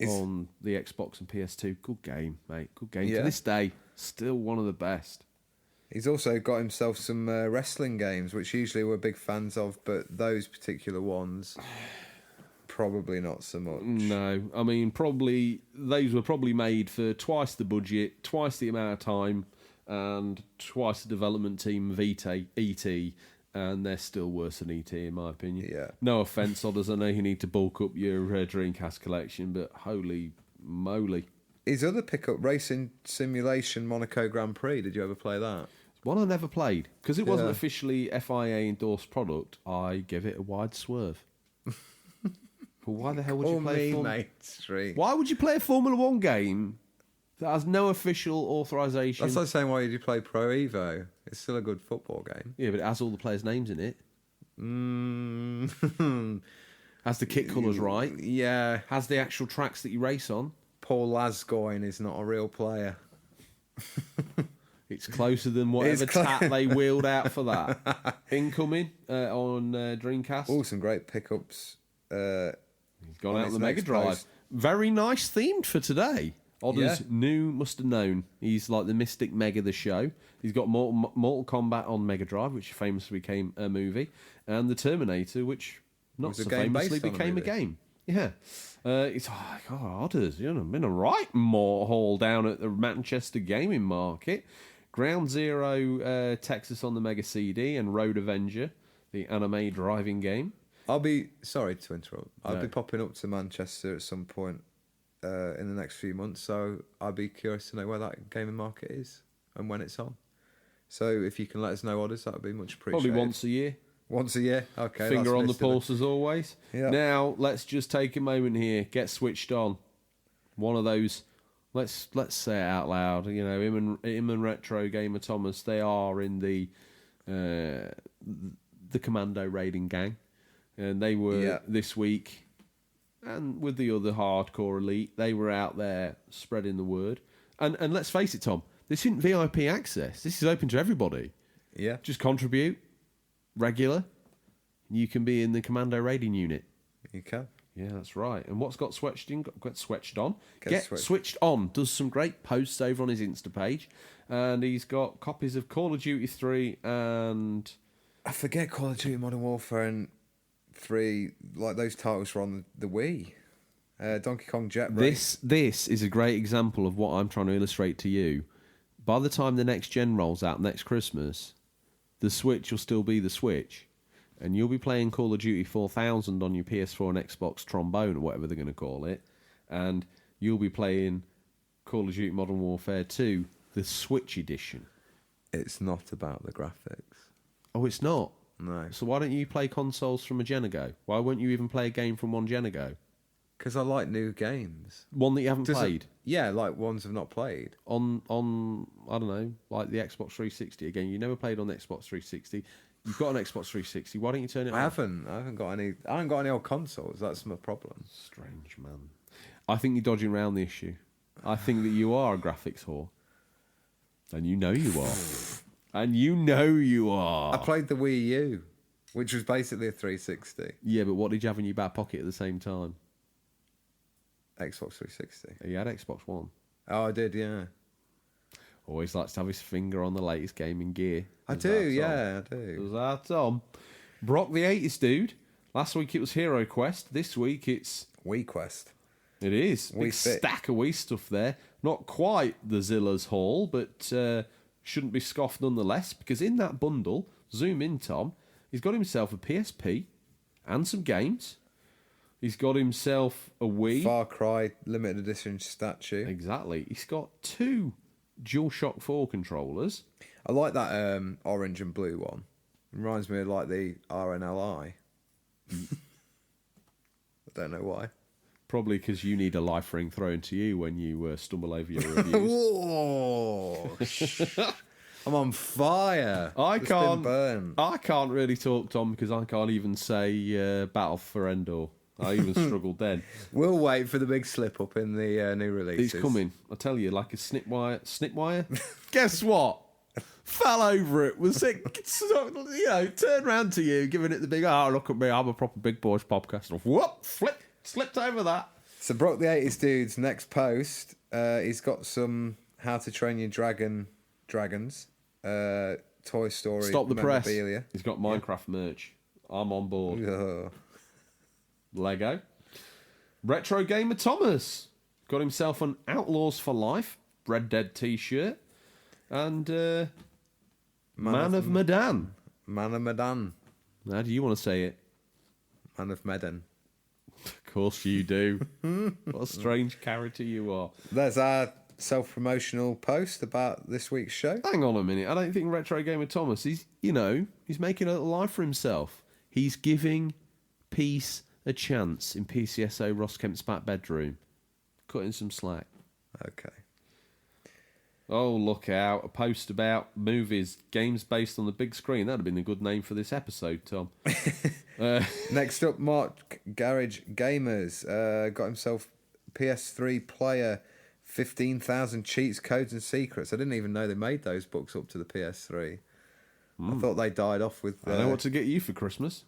on the Xbox and PS2. Good game, mate. Good game. Yeah. To this day, still one of the best. He's also got himself some wrestling games, which usually we're big fans of, but those particular ones, probably not so much. No, I mean, those were probably made for twice the budget, twice the amount of time, and twice the development team of ET, and they're still worse than ET, in my opinion. Yeah. No offence, Odders, I know you need to bulk up your Dreamcast collection, but holy moly. His other pickup, Racing Simulation Monaco Grand Prix, did you ever play that? One I never played. Because it wasn't officially FIA-endorsed product, I give it a wide swerve. But why the hell would you play Why would you play a Formula 1 game that has no official authorization? That's like saying, why did you play Pro Evo? It's still a good football game. Yeah, but it has all the players' names in it. Has the kit colours right. Yeah. Has the actual tracks that you race on. Paul Lasgoyne is not a real player. It's closer than whatever tat they wheeled out for that. Incoming on Dreamcast. Oh, some great pickups. He's gone out on the Mega Drive. Post. Very nice themed for today. Odders knew, must have known. He's like the Mystic Mega the show. He's got Mortal Kombat on Mega Drive, which famously became a movie, and the Terminator, which not so famously became a game. Yeah. It's Odders, been a right more haul down at the Manchester Gaming Market. Ground Zero Texas on the Mega CD and Road Avenger, the anime driving game. I'll be sorry to interrupt. I'll be popping up to Manchester at some point in the next few months, so I'll be curious to know where that gaming market is and when it's on. So if you can let us know, Odders, that would be much appreciated. Probably once a year. Once a year, okay. Finger on the pulse as always. Yeah. Now let's just take a moment here. Get switched on. One of those. Let's say it out loud. Him and Retro Gamer Thomas. They are in the Commando raiding gang, and they were this week. And with the other hardcore elite, they were out there spreading the word. And let's face it, Tom. This isn't VIP access. This is open to everybody. Yeah. Just contribute. Regular. You can be in the Commando raiding unit. You can. Yeah, that's right. And what's got switched in? Got switched on. Get Switched on. Does some great posts over on his Insta page, and he's got copies of Call of Duty 3 and I forget Call of Duty Modern Warfare and 3. Like those titles were on the Wii. Donkey Kong Jet Race. This is a great example of what I'm trying to illustrate to you. By the time the next gen rolls out next Christmas, the Switch will still be the Switch, and you'll be playing Call of Duty 4000 on your PS4 and Xbox Trombone or whatever they're going to call it, and you'll be playing Call of Duty Modern Warfare 2, the Switch edition. It's not about the graphics. Oh, it's not? No. So why don't you play consoles from a gen ago? Why won't you even play a game from one gen ago? Because I like new games. One that you haven't played? Yeah, like ones I've not played. On I don't know, like the Xbox 360 again. You never played on the Xbox 360. You've got an Xbox 360. Why don't you turn it on? I haven't got any. I haven't got any old consoles. That's my problem. Strange, man. I think you're dodging around the issue. I think that you are a graphics whore. And you know you are. And you know you are. I played the Wii U, which was basically a 360. Yeah, but what did you have in your back pocket at the same time? Xbox 360. You had Xbox One. Oh, I did, yeah. Always likes to have his finger on the latest gaming gear. I do, yeah, I do. Does that, Tom? Brock the 80s dude. Last week it was Hero Quest. This week it's... Wii Quest. It is. Big stack of Wii stuff there. Not quite the Zilla's haul, but shouldn't be scoffed nonetheless, because in that bundle, zoom in, Tom, he's got himself a PSP and some games. He's got himself a Wii. Far Cry limited edition statue. Exactly. He's got 2 DualShock 4 controllers. I like that orange and blue one. It reminds me of like the RNLI. I don't know why. Probably because you need a life ring thrown to you when you stumble over your reviews. Whoa! I'm on fire. I can't really talk, Tom, because I can't even say Battle for Endor. I even struggled then. We'll wait for the big slip up in the new releases. It's coming. I tell you, like a snipwire. Guess what? Fell over it. Was it? Turned round to you, giving it the big. Oh, look at me! I'm a proper big boys podcast. Whoop! Slipped over that. So Brock the 80s dude's next post. He's got some How to Train Your Dragons. Toy Story. Stop the press. Memorabilia. He's got Minecraft merch. I'm on board. Ugh. Lego. Retro Gamer Thomas got himself an Outlaws for Life Red Dead t-shirt and Man of Medan. Man of Medan. How do you want to say it? Man of Medan. Of course you do. What a strange character you are. There's our self-promotional post about this week's show. Hang on a minute. I don't think Retro Gamer Thomas, he's making a little life for himself. He's giving peace a chance in PCSO Ross Kemp's back bedroom. Cutting some slack. Okay. Oh, look out. A post about movies, games based on the big screen. That'd have been a good name for this episode, Tom. Next up, Mark Garage Gamers got himself PS3 player, 15,000 cheats, codes and secrets. I didn't even know they made those books up to the PS3. I thought they died off with... I know what to get you for Christmas.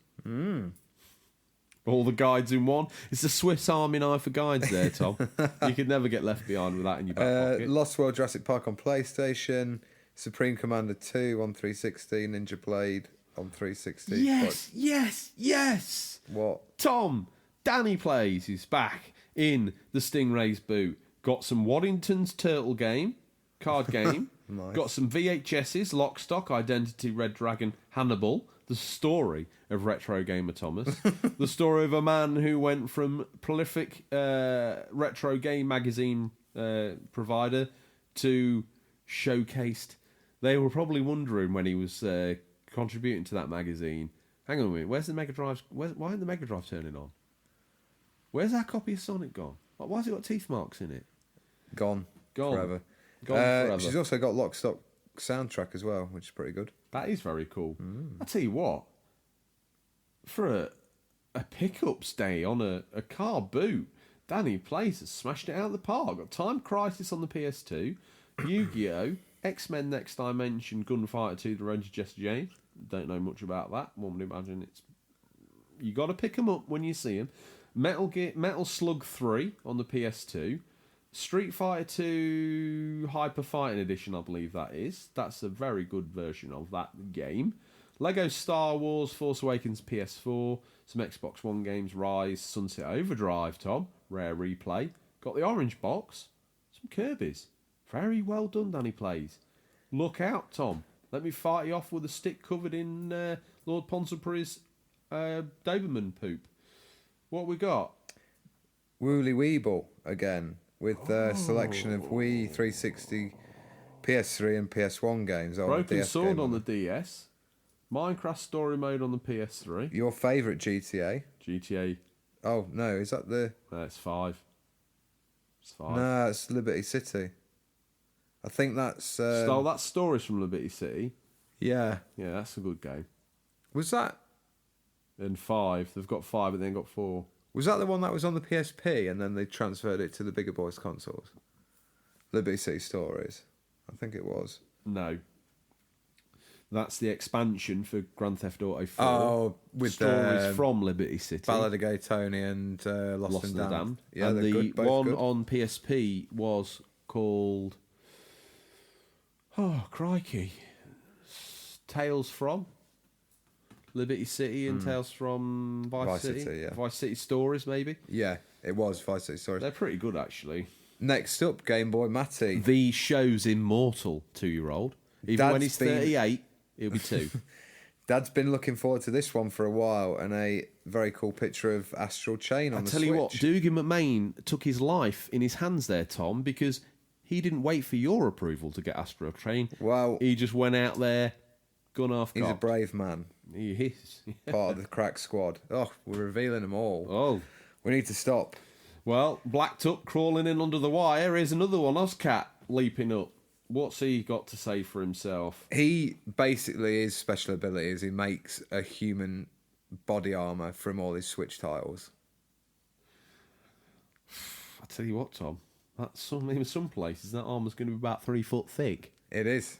All the guides in one. It's a Swiss Army knife for guides there, Tom. You could never get left behind with that in your back pocket. Lost World Jurassic Park on PlayStation, Supreme Commander 2 on 360, Ninja Blade on 360. Yes. What? Tom, Danny Plays is back in the Stingrays boot. Got some Waddington's Turtle game, card game. Nice. Got some VHS's, Lock, Stock, Identity, Red Dragon, Hannibal. The story of Retro Gamer Thomas. The story of a man who went from prolific retro game magazine provider to showcased. They were probably wondering when he was contributing to that magazine. Hang on a minute, where's the Mega Drive? Why isn't the Mega Drive turning on? Where's our copy of Sonic gone? Why has it got teeth marks in it? Gone. Forever. Gone forever. She's also got Lock, Stock soundtrack as well, which is pretty good. That is very cool. I tell you what, for a pickups day on a car boot, Danny Plays has smashed it out of the park. Got Time Crisis on the PS2, Yu-Gi-Oh!, X-Men Next Dimension, Gunfighter 2, The Road to Jesse James. Don't know much about that. One would imagine it's... You got to pick them up when you see them. Metal Slug 3 on the PS2. Street Fighter 2 Hyper Fighting Edition, I believe that is. That's a very good version of that game. Lego Star Wars Force Awakens PS4. Some Xbox One games, Rise, Sunset Overdrive, Tom. Rare replay. Got the orange box. Some Kirby's. Very well done, Danny Plays. Look out, Tom. Let me fight you off with a stick covered in Lord Ponsonbury's Doberman poop. What we got? Woolly Weeble again, with a selection of Wii, 360, PS3 and PS1 games. Broken Sword on the DS. Minecraft Story Mode on the PS3. Your favourite GTA? GTA. Oh, no, is that the... No, it's 5. It's 5. No, it's Liberty City. I think that's... That story's from Liberty City. Yeah. Yeah, that's a good game. Was that... And 5. They've got 5, but then got 4. Was that the one that was on the PSP and then they transferred it to the bigger boys consoles? Liberty City Stories. I think it was. No. That's the expansion for Grand Theft Auto 4. Oh, with stories from Liberty City. Ballad of Gay Tony and Lost and Damned. Yeah, and the one on PSP was called... Oh, crikey. Tales from Liberty City and Tales from Vice City. Yeah. Vice City Stories, maybe? Yeah, it was Vice City Stories. They're pretty good, actually. Next up, Game Boy Matty. The show's immortal 2-year-old. Even when he's 38, he'll be 2. Dad's been looking forward to this one for a while, and a very cool picture of Astral Chain on the Switch. I tell you what, Dougie McMahon took his life in his hands there, Tom, because he didn't wait for your approval to get Astral Chain. Well, he just went out there, gun half cocked. He's a brave man. He is. Part of the crack squad. Oh, we're revealing them all. Oh. We need to stop. Well, Blacked Up crawling in under the wire. Here's another one. Ozcat leaping up. What's he got to say for himself? He basically, his special ability is he makes a human body armour from all his Switch titles. I tell you what, Tom, in some places that armour's going to be about 3 foot thick. It is.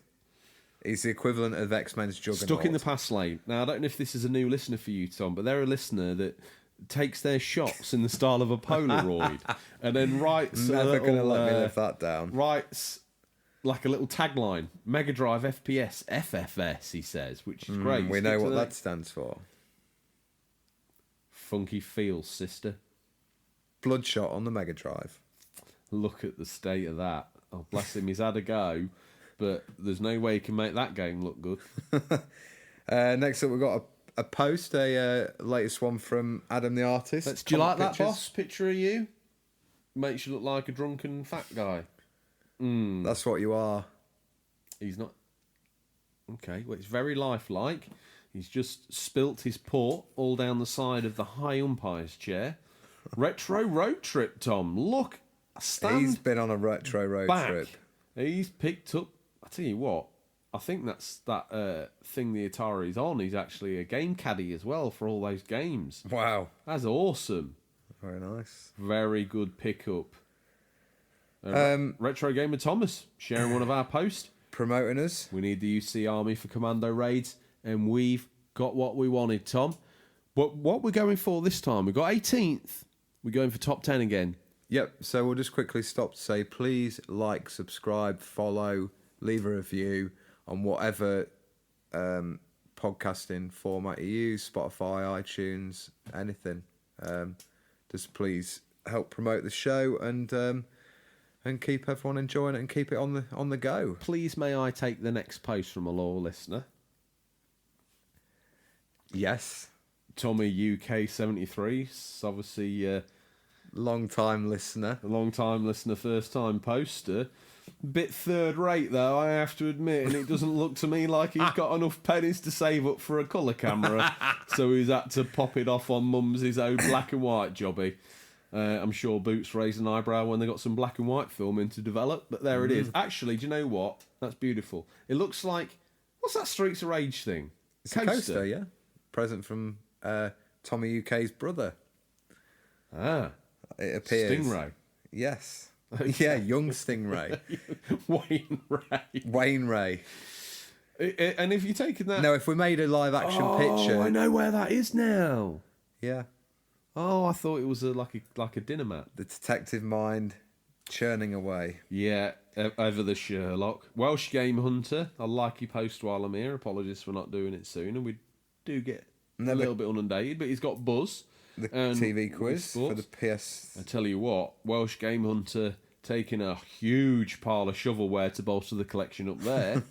He's the equivalent of X-Men's Juggernaut. Stuck in the past lane. Now, I don't know if this is a new listener for you, Tom, but they're a listener that takes their shots in the style of a Polaroid and then writes... Never going to let me live that down. Writes like a little tagline, Mega Drive FPS, FFS, he says, which is great. We know what that stands for. Funky feels, sister. Bloodshot on the Mega Drive. Look at the state of that. Oh, bless him, he's had a go, but there's no way he can make that game look good. Next up, we've got a post, a latest one from Adam the Artist. Do you like that, boss? Picture of you? Makes you look like a drunken fat guy. That's what you are. He's not... Okay, well, it's very lifelike. He's just spilt his port all down the side of the high umpire's chair. Retro road trip, Tom. Look, He's been on a retro road trip. He's picked up... I tell you what, I think that's that thing the Atari's on. He's actually a game caddy as well for all those games. Wow. That's awesome. Very nice. Very good pickup. Retro Gamer Thomas sharing one of our posts. Promoting us. We need the UC Army for commando raids, and we've got what we wanted, Tom. But what we're going for this time, we've got 18th. We're going for top 10 again. Yep, so we'll just quickly stop to say, please like, subscribe, follow, leave a review on whatever podcasting format you use, Spotify, iTunes, anything. Just please help promote the show and keep everyone enjoying it and keep it on the go. Please may I take the next post from a loyal listener? Yes. Tommy UK 73, obviously long time listener, first time poster. Bit third rate though, I have to admit, and it doesn't look to me like he's got enough pennies to save up for a colour camera, so he's had to pop it off on Mumsy's own black and white jobby. I'm sure Boots raised an eyebrow when they got some black and white film in to develop, but there it is. Actually, do you know what? That's beautiful. It looks like, what's that Streets of Rage thing? It's a coaster, yeah. Present from Tommy UK's brother. Ah. It appears. Stingray. Yes. Yeah, young Stingray. Wayne Ray. And if you're taking that... No, if we made a live action picture... I know where that is now. Yeah. Oh, I thought it was like a dinner mat. The detective mind churning away. Yeah, over the Sherlock. Welsh Game Hunter. I like your post while I'm here. Apologies for not doing it sooner. We do get a little bit inundated, but he's got Buzz. The TV quiz for the PS. I tell you what, Welsh Game Hunter taking a huge pile of shovelware to bolster the collection up there.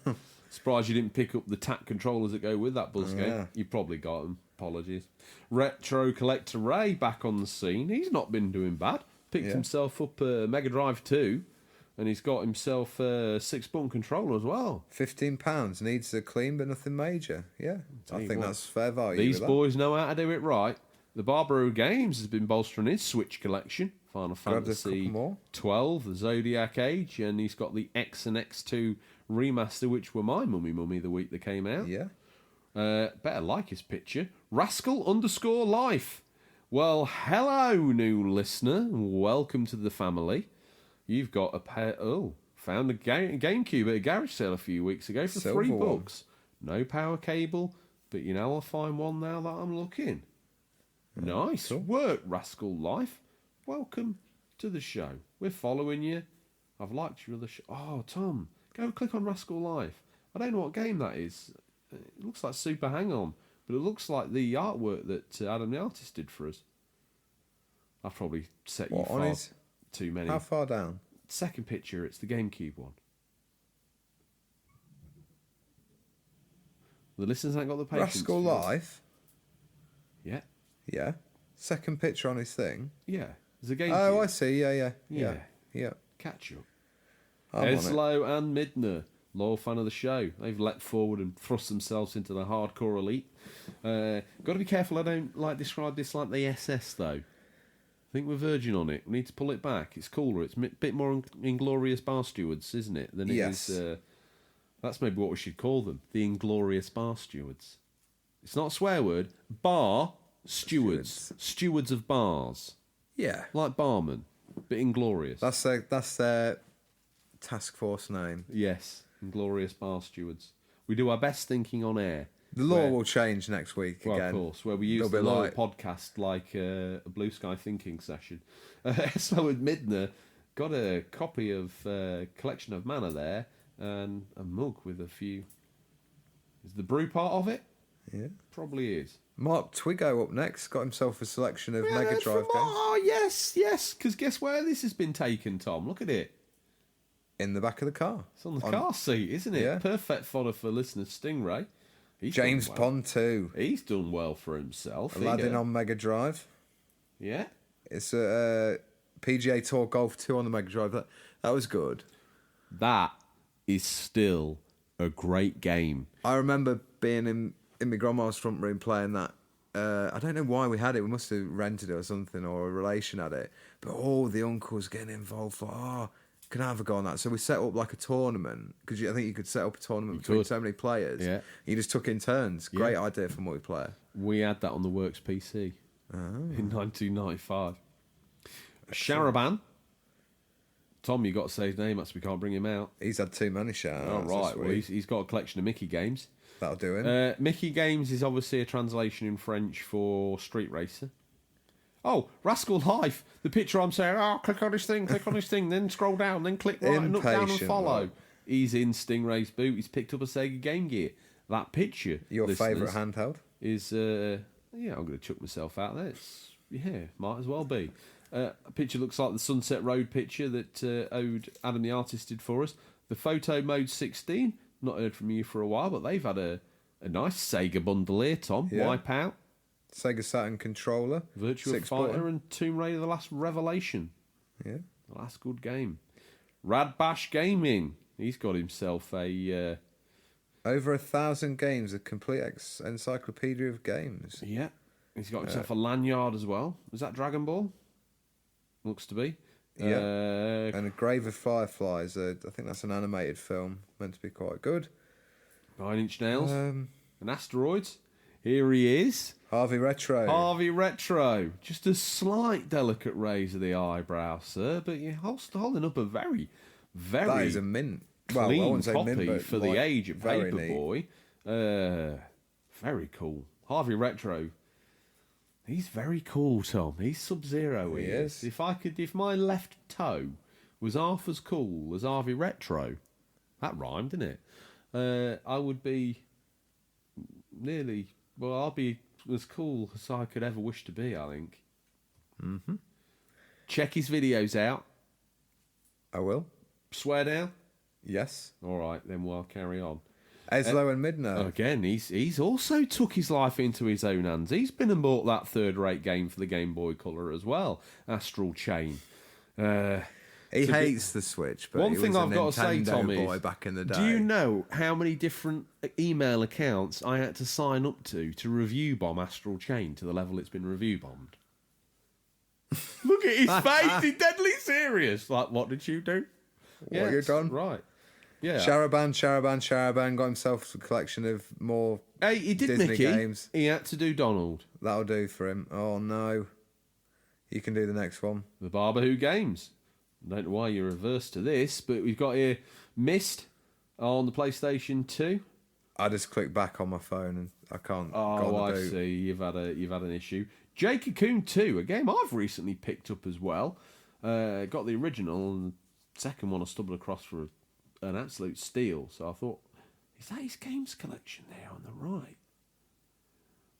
Surprised you didn't pick up the TAC controllers that go with that Buzz game. Yeah. You probably got them. Apologies. Retro Collector Ray back on the scene. He's not been doing bad. Picked himself up a Mega Drive 2, and he's got himself a 6-button controller as well. £15 needs a clean, but nothing major. Yeah, I think that's fair value. These boys know how to do it right. The Barbaro Games has been bolstering his Switch collection. Final Fantasy 12, the Zodiac Age, and he's got the X and X2 remaster, which were my mummy the week they came out. Yeah. Better like his picture. Rascal_Life. Well, hello, new listener. Welcome to the family. You've got a pair... Oh, found a GameCube at a garage sale a few weeks ago for Silver $3. No power cable, but you know I'll find one now that I'm looking. Nice work, Rascal Life. Welcome to the show. We're following you. I've liked your other show. Oh, Tom, go click on Rascal Life. I don't know what game that is. It looks like Super Hang-On, but it looks like the artwork that Adam the artist did for us. I've probably set you far too many. How far down? Second picture, it's the GameCube one. The listeners ain't got the patience. Rascal Life? Yeah. Yeah. Second picture on his thing? Yeah. There's a GameCube. Oh, I see. Yeah. Catch up. I'm on Eslo and Midner, loyal fan of the show. They've leapt forward and thrust themselves into the hardcore elite. Got to be careful I don't describe this like the SS, though. I think we're verging on it. We need to pull it back. It's cooler. It's a bit more Inglorious Bar Stewards, isn't it? Than it is... That's maybe what we should call them. The Inglorious Bar Stewards. It's not a swear word. Bar Stewards. Stewards of bars. Yeah. Like barman, but inglorious. That's their task force name. Yes, Inglorious Bar Stewards. We do our best thinking on air. The law will change next week again. Of course, where we use the law podcast like a Blue Sky thinking session. So with Midner, got a copy of Collection of Mana there, and a mug with a few... Is the brew part of it? Yeah. Probably is. Mark Twiggo up next. Got himself a selection of Mega Drive games. Oh, yes. Because guess where this has been taken, Tom? Look at it. In the back of the car. It's on the car seat, isn't it? Yeah. Perfect fodder for listener Stingray. James Bond 2. He's done well for himself. Aladdin on Mega Drive. Yeah. It's a PGA Tour Golf 2 on the Mega Drive. That was good. That is still a great game. I remember being in my grandma's front room playing that. I don't know why we had it. We must have rented it or something, or a relation had it. But all the uncles getting involved for, can I have a go on that? So we set up like a tournament, because I think you could set up a tournament between so many players. Yeah. You just took in turns. Great idea for multiplayer. We had that on the Works PC in 1995. Sharaban. Tom, you got to say his name, that's we can't bring him out. He's had too many shout-outs. Oh, right. Well, he's got a collection of Mickey games. That'll do him. Mickey Games is obviously a translation in French for Street Racer. Oh, Rascal Life. The picture I'm saying, click on this thing, then scroll down, then click right and look down and follow. Right. He's in Stingray's boot. He's picked up a Sega Game Gear. That picture, your favourite handheld? Is, I'm going to chuck myself out there. Might as well be. A picture looks like the Sunset Road picture that Adam the artist did for us. The Photo Mode 16. Not heard from you for a while, but they've had a nice Sega bundle here, Tom. Yeah. Wipeout. Sega Saturn controller. Virtua Fighter and Tomb Raider The Last Revelation. Yeah. The last good game. Rad Bash Gaming. He's got himself a... Over 1,000 games, a complete encyclopedia of games. Yeah. He's got himself a lanyard as well. Is that Dragon Ball? Looks to be. Yeah. And A Grave of Fireflies. I think that's an animated film. Meant to be quite good. 9 Inch Nails. And Asteroids. Here he is. Harvey Retro. Just a slight delicate raise of the eyebrow, sir. But you're holding up a very, very... That is a mint. Clean I wouldn't say copy mint, but for the age of Paperboy. Very cool. Harvey Retro. He's very cool, Tom. He's Sub-Zero. He is. If my left toe was half as cool as Harvey Retro, that rhymed, didn't it? I would be nearly. Well, I'll be as cool as I could ever wish to be, I think. Mm-hmm. Check his videos out. I will. Swear down? Yes. All right, then we'll carry on. Eslo and Midno. Again, he's also took his life into his own hands. He's been and bought that third-rate game for the Game Boy Color as well, Astral Chain. He hates the Switch, but one he thing was I've a got to say, Nintendo Tom, boy is, back in the day. do you know how many different email accounts I had to sign up to review bomb Astral Chain to the level it's been review bombed? Look at his face, he's deadly serious. Like, what did you do? What you done? Right. Yeah. Sharaban got himself a collection of more Hey, he did Disney Mickey. games. He had to do Donald. That'll do for him. Oh no. You can do the next one. The Barber Who Games. I don't know why you're averse to this, but we've got here Myst on the PlayStation 2. I just clicked back on my phone and I can't. Oh, I see. You've had an issue. Jake Cocoon 2, a game I've recently picked up as well. Got the original, and the second one I stumbled across for an absolute steal. So I thought, is that his games collection there on the right?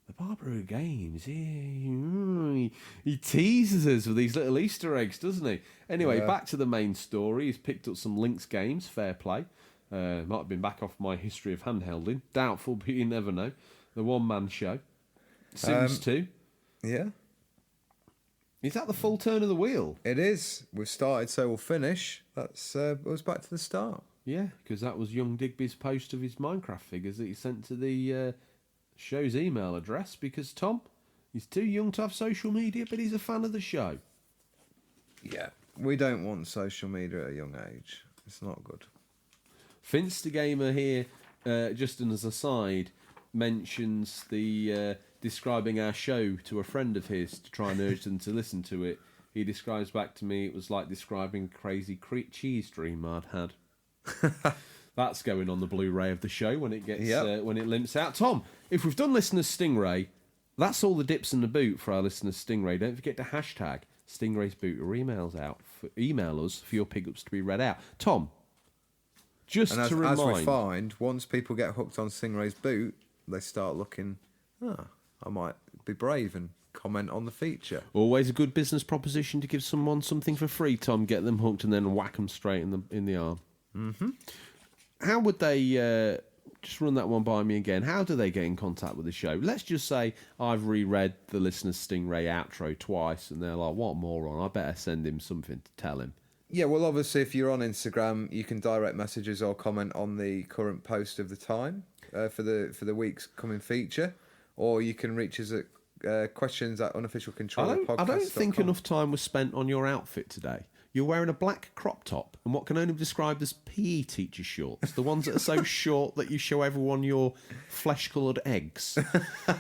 The Barber Who Games. He teases us with these little Easter eggs, doesn't he? Anyway, back to the main story. He's picked up some Lynx games. Fair play. Might have been back off my history of handhelding. Doubtful, but you never know. The one-man show. Sims 2. Yeah. Is that the full turn of the wheel? It is. We've started, so we'll finish. That's us back to the start. Yeah, because that was young Digby's post of his Minecraft figures that he sent to the show's email address because, Tom, he's too young to have social media, but he's a fan of the show. Yeah. We don't want social media at a young age. It's not good. Finster Gamer here, just as an aside, mentions the describing our show to a friend of his to try and urge them to listen to it. He describes back to me it was like describing a crazy cheese dream I'd had. That's going on the Blu-ray of the show when it gets when it limps out. Tom, if we've done listeners Stingray, that's all the dips in the boot for our listeners Stingray. Don't forget to hashtag Stingray's boot or email us for your pickups to be read out. Tom, just and to remind, as we find, once people get hooked on Stingray's boot, they start looking, I might be brave and comment on the feature. Always a good business proposition to give someone something for free, Tom. Get them hooked and then whack them straight in the arm. Mm-hmm. How would they, just run that one by me again, how do they get in contact with the show? Let's just say I've reread the listener's Stingray outro twice and they're like, what a moron, I better send him something to tell him. Yeah, well, obviously, if you're on Instagram, you can direct messages or comment on the current post of the time for the week's coming feature, or you can reach us at questions at unofficialcontrollerpodcast.com. I don't think enough time was spent on your outfit today. You're wearing a black crop top and what can only be described as PE teacher shorts, the ones that are so short that you show everyone your flesh-coloured eggs.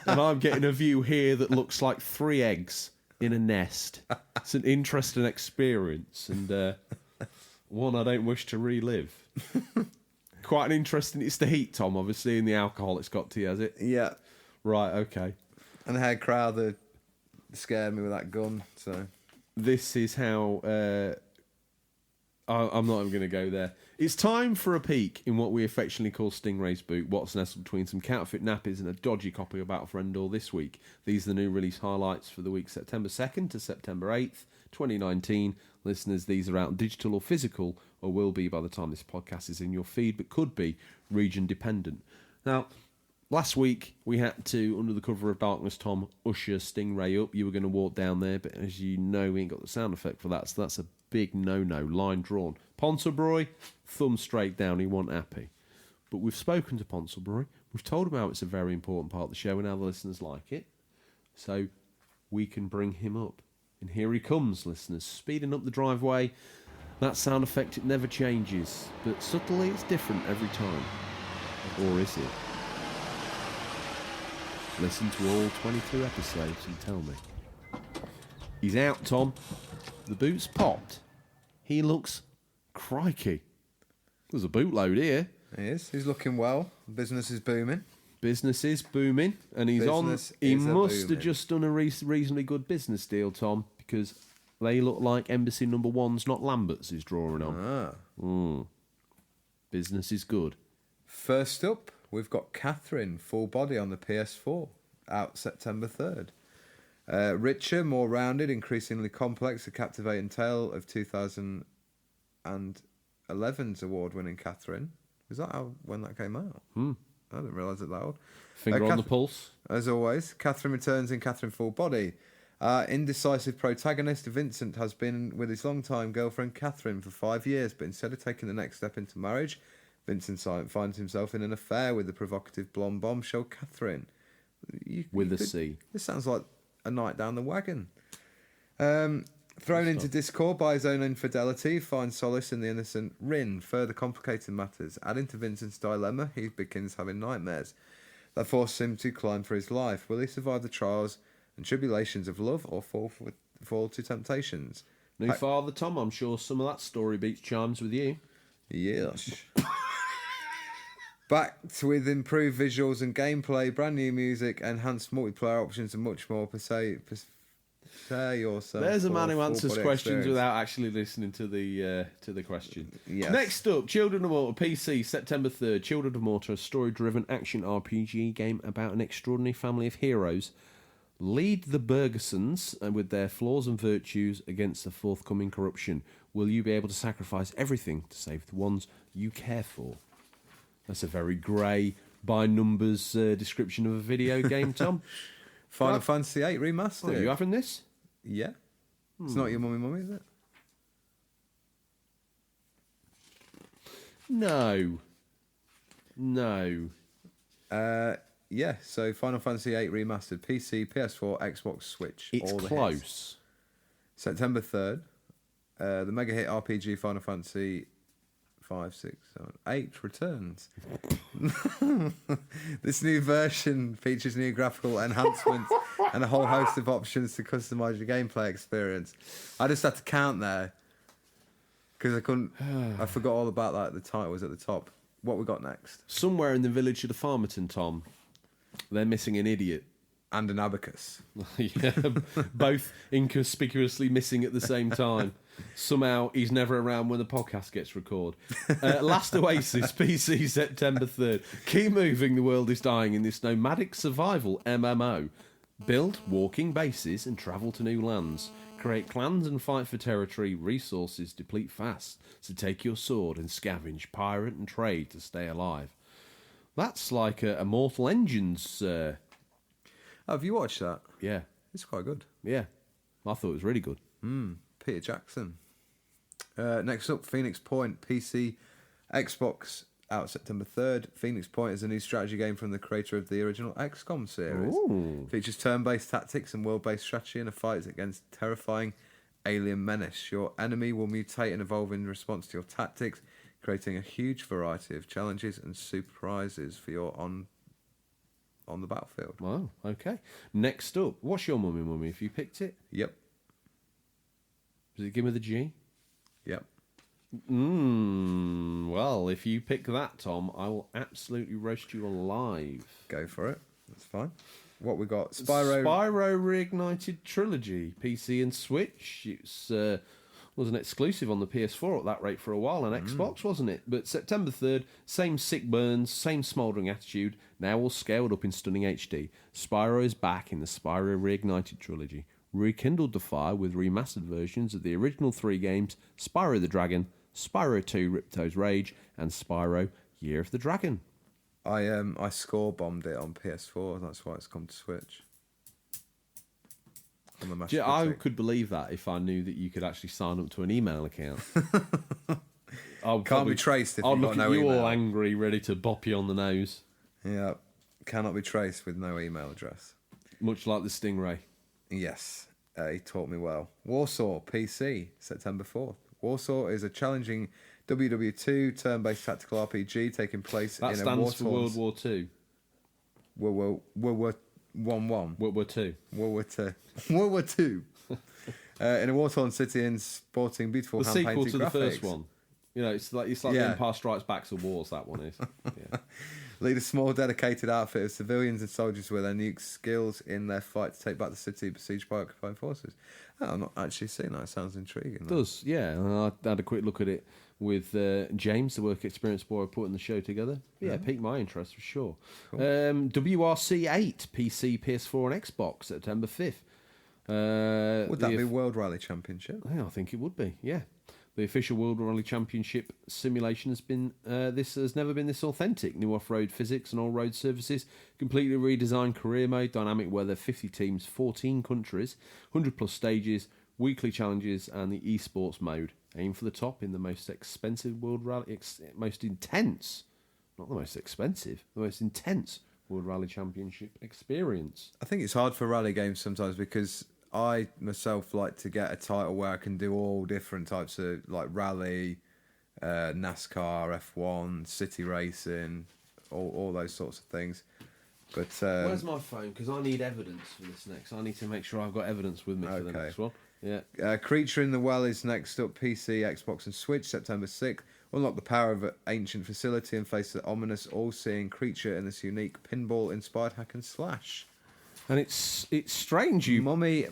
And I'm getting a view here that looks like 3 eggs in a nest. It's an interesting experience and one I don't wish to relive. Quite an interesting... It's the heat, Tom, obviously, and the alcohol it's got to you, has it? Yeah. Right, okay. And the head Crowther scared me with that gun, so... This is how... I'm not even going to go there. It's time for a peek in what we affectionately call Stingray's boot. What's nestled between some counterfeit nappies and a dodgy copy of Battle for Endor this week. These are the new release highlights for the week September 2nd to September 8th, 2019. Listeners, these are out digital or physical, or will be by the time this podcast is in your feed, but could be region dependent. Now, last week we had to, under the cover of darkness, Tom, usher Stingray up. You were going to walk down there, but as you know, we ain't got the sound effect for that, so that's a big no-no, line drawn. Ponsonbury, thumb straight down, he wasn't happy. But we've spoken to Ponsonbury, we've told him how it's a very important part of the show and how the listeners like it, so we can bring him up. And here he comes, listeners, speeding up the driveway. That sound effect, it never changes, but subtly it's different every time. Or is it? Listen to all 22 episodes and tell me. He's out, Tom. The boot's popped. He looks... Crikey. There's a bootload here. He is. He's looking well. Business is booming. Business is booming, and he's Business on. He is must a-booming. have just done a reasonably good business deal, Tom, because they look like Embassy number ones, not Lambert's, is drawing on. Business is good. First up, we've got Catherine Full Body on the PS4, out September 3rd. Richer, more rounded, increasingly complex, a captivating tale of 2011's award-winning Catherine. Was that when that came out? I didn't realise it that old. Finger on the pulse. As always, Catherine returns in Catherine Full Body. Indecisive protagonist Vincent has been with his longtime girlfriend Catherine for 5 years, but instead of taking the next step into marriage, Vincent finds himself in an affair with the provocative blonde bombshell Catherine. C. This sounds like a night down the wagon. Thrown into discord by his own infidelity, finds solace in the innocent Rin, further complicating matters. Adding to Vincent's dilemma, he begins having nightmares that force him to climb for his life. Will he survive the trials and tribulations of love, or fall to temptations? New father, Tom, I'm sure some of that story beats chimes with you. Yes. Backed with improved visuals and gameplay, brand new music, enhanced multiplayer options, and much more. Prepare yourself. There's a man who for answers full-body questions experience. without actually listening to the question. Yes. Next up, Children of Mortar, PC, September 3rd. Children of Mortar, a story-driven action RPG game about an extraordinary family of heroes. Lead the Bergesons with their flaws and virtues against the forthcoming corruption. Will you be able to sacrifice everything to save the ones you care for? That's a very grey, by numbers description of a video game, Tom. Final Fantasy VIII Remastered. Oh, are you having this? Yeah. It's not your mummy, is it? No. Yeah, so Final Fantasy VIII Remastered, PC, PS4, Xbox, Switch. It's all the close. hits. September 3rd. The mega hit RPG Final Fantasy 5, 6, 7, 8 returns. This new version features new graphical enhancements and a whole host of options to customise your gameplay experience. I just had to count there because I couldn't. I forgot all about that. The title was at the top. What we got next? Somewhere in the village of the Farmerton, Tom, they're missing an idiot. And an abacus. Yeah, both inconspicuously missing at the same time. Somehow he's never around when the podcast gets recorded. Last Oasis, PC, September 3rd. Keep moving, the world is dying in this nomadic survival MMO. Build walking bases and travel to new lands. Create clans and fight for territory. Resources deplete fast, so take your sword and scavenge, pirate and trade to stay alive. That's like a Mortal Engines... Have you watched that? Yeah. It's quite good. Yeah. I thought it was really good. Peter Jackson. Next up, Phoenix Point, PC, Xbox, out September 3rd. Phoenix Point is a new strategy game from the creator of the original XCOM series. Ooh. Features turn-based tactics and world-based strategy in a fight against terrifying alien menace. Your enemy will mutate and evolve in response to your tactics, creating a huge variety of challenges and surprises for your on the battlefield. Wow, okay. Next up, what's your mummy if you picked it? Yep. Does it give me the G? Yep. Well, if you pick that, Tom, I will absolutely roast you alive. Go for it. That's fine. What we got? Spyro Reignited Trilogy, PC and Switch. It's was an exclusive on the PS4 at that rate for a while, and Xbox, wasn't it? But September 3rd, same sick burns, same smouldering attitude, now all scaled up in stunning HD. Spyro is back in the Spyro Reignited Trilogy. Rekindled the fire with remastered versions of the original 3 games, Spyro the Dragon, Spyro 2 Ripto's Rage, and Spyro Year of the Dragon. I score bombed it on PS4. That's why it's come to Switch. I could believe that if I knew that you could actually sign up to an email account. Can't be traced if I'll you've look got at no you email. all angry, ready to bop you on the nose. Yeah, cannot be traced with no email address. Much like the Stingray. Yes, he taught me well. Warsaw, PC, September 4th. Warsaw is a challenging WW2 turn-based tactical RPG taking place That in a stands for World War II. World War 1. World War II. World War 2. World War 2. In a war-torn city and sporting beautiful The sequel hand-painted to the graphics. first one. You know, it's like The Empire Strikes Back to Wars, that one is. Yeah. Lead a small dedicated outfit of civilians and soldiers with their unique skills in their fight to take back the city besieged by occupied forces. Oh, I'm not actually seeing that. It sounds intriguing. It does, yeah. I had a quick look at it with James, the work experience boy, putting the show together. Yeah, piqued my interest for sure. Cool. WRC 8, PC, PS4 and Xbox, September 5th. Would that be World Rally Championship? Yeah, I think it would be, yeah. The official World Rally Championship simulation has been this has never been this authentic. New off-road physics and all-road services, completely redesigned career mode, dynamic weather, 50 teams, 14 countries, 100 plus stages, weekly challenges, and the esports mode. Aim for the top in the most expensive World Rally, most intense, not the most expensive, the most intense World Rally Championship experience. I think it's hard for rally games sometimes because I myself like to get a title where I can do all different types of like rally, NASCAR, F1, city racing, all those sorts of things. But where's my phone? Because I need evidence for this next. I need to make sure I've got evidence with me for the next one. Yeah. Creature in the Well is next up. PC, Xbox, and Switch, September 6th. Unlock the power of an ancient facility and face the ominous, all-seeing creature in this unique pinball-inspired hack and slash. And it's strange, you... Mummy.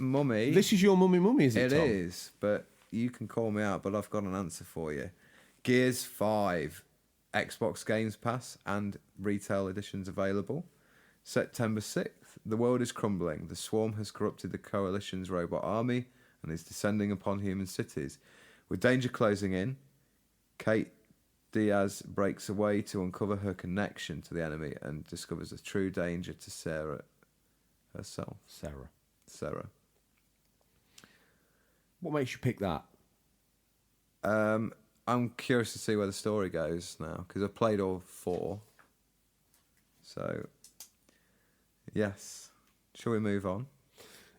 This is your mummy, is it, Tom? It is, but you can call me out, but I've got an answer for you. Gears 5, Xbox Games Pass, and retail editions available. September 6th. The world is crumbling. The swarm has corrupted the Coalition's robot army and is descending upon human cities. With danger closing in, Kate Diaz breaks away to uncover her connection to the enemy and discovers the true danger to Sarah herself. Sarah. What makes you pick that? I'm curious to see where the story goes now, because I've played all 4. So, yes. Shall we move on?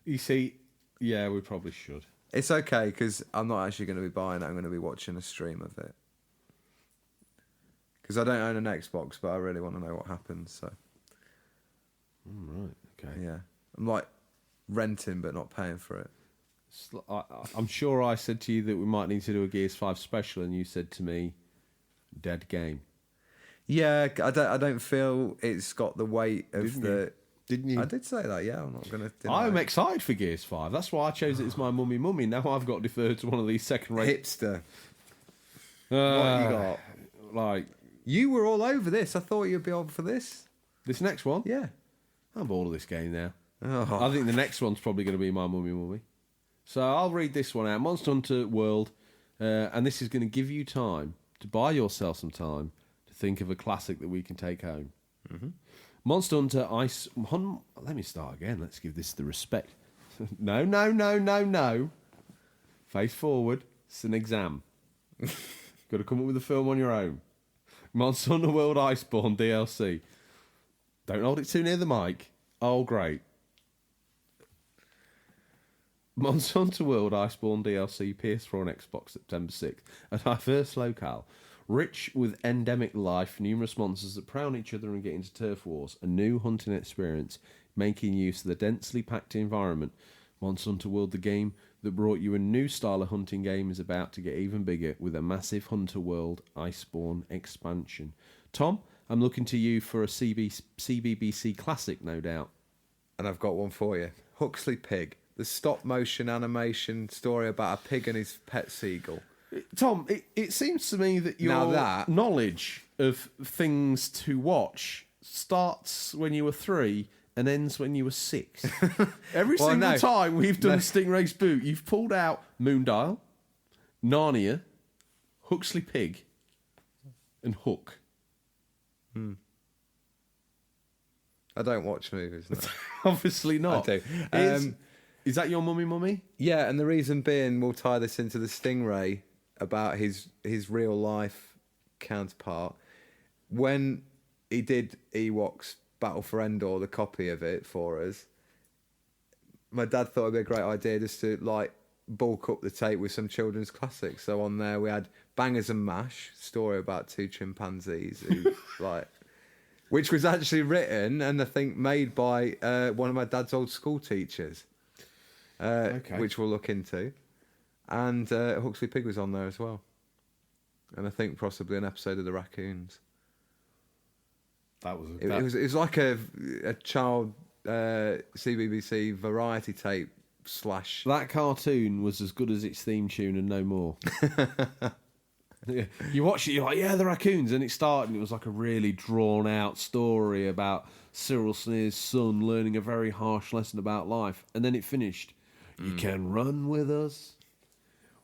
You see, yeah, we probably should. It's okay, because I'm not actually going to be buying it. I'm going to be watching a stream of it. Because I don't own an Xbox, but I really want to know what happens, so... Right, okay. Yeah. I'm like renting, but not paying for it. I'm sure I said to you that we might need to do a Gears 5 special, and you said to me, dead game. Yeah, I don't feel it's got the weight of Didn't you? I did say that, yeah. I'm not going to... I'm excited for Gears 5. That's why I chose it as my mummy. Now I've got deferred to one of these second-rate... Hipster. What have you got? Like... You were all over this. I thought you'd be on for this. This next one? Yeah. I'm bored of this game now. Oh. I think the next one's probably going to be my mummy. So I'll read this one out. Monster Hunter World. And this is going to give you time to buy yourself some time to think of a classic that we can take home. Mm-hmm. Monster Hunter Ice... Let me start again. Let's give this the respect. No. Face forward. It's an exam. Got to come up with a film on your own. Monster Hunter World Iceborne DLC. Don't hold it too near the mic. Oh, great. Monster Hunter World Iceborne DLC, PS4 and Xbox, September 6th. A diverse locale. Rich with endemic life, numerous monsters that prey on each other and get into turf wars. A new hunting experience, making use of the densely packed environment. Monster Hunter World, the game that brought you a new style of hunting game, is about to get even bigger with a massive Hunter World Iceborne expansion. Tom, I'm looking to you for a CBBC classic, no doubt. And I've got one for you. Huxley Pig. The stop-motion animation story about a pig and his pet seagull. Tom, it seems to me that your knowledge of things to watch starts when you were 3 and ends when you were 6. Every single time we've done Stingray's Boot, you've pulled out Moondial, Narnia, Huxley Pig, and Hook. I don't watch movies, no. Obviously not. I do. Is that your mummy? Yeah, and the reason being, we'll tie this into the Stingray about his real life counterpart. When he did Ewok's Battle for Endor, the copy of it for us, my dad thought it'd be a great idea just to like bulk up the tape with some children's classics. So on there we had Bangers and Mash, story about 2 chimpanzees who like, which was actually written and I think made by one of my dad's old school teachers. Which we'll look into. And Huxley Pig was on there as well. And I think possibly an episode of The Raccoons. That was It was like a child CBBC variety tape / that cartoon was as good as its theme tune and no more. Yeah. You watch it, you're like, yeah, the raccoons, and it started, and it was like a really drawn out story about Cyril Sneer's son learning a very harsh lesson about life, and then it finished. You can run with us.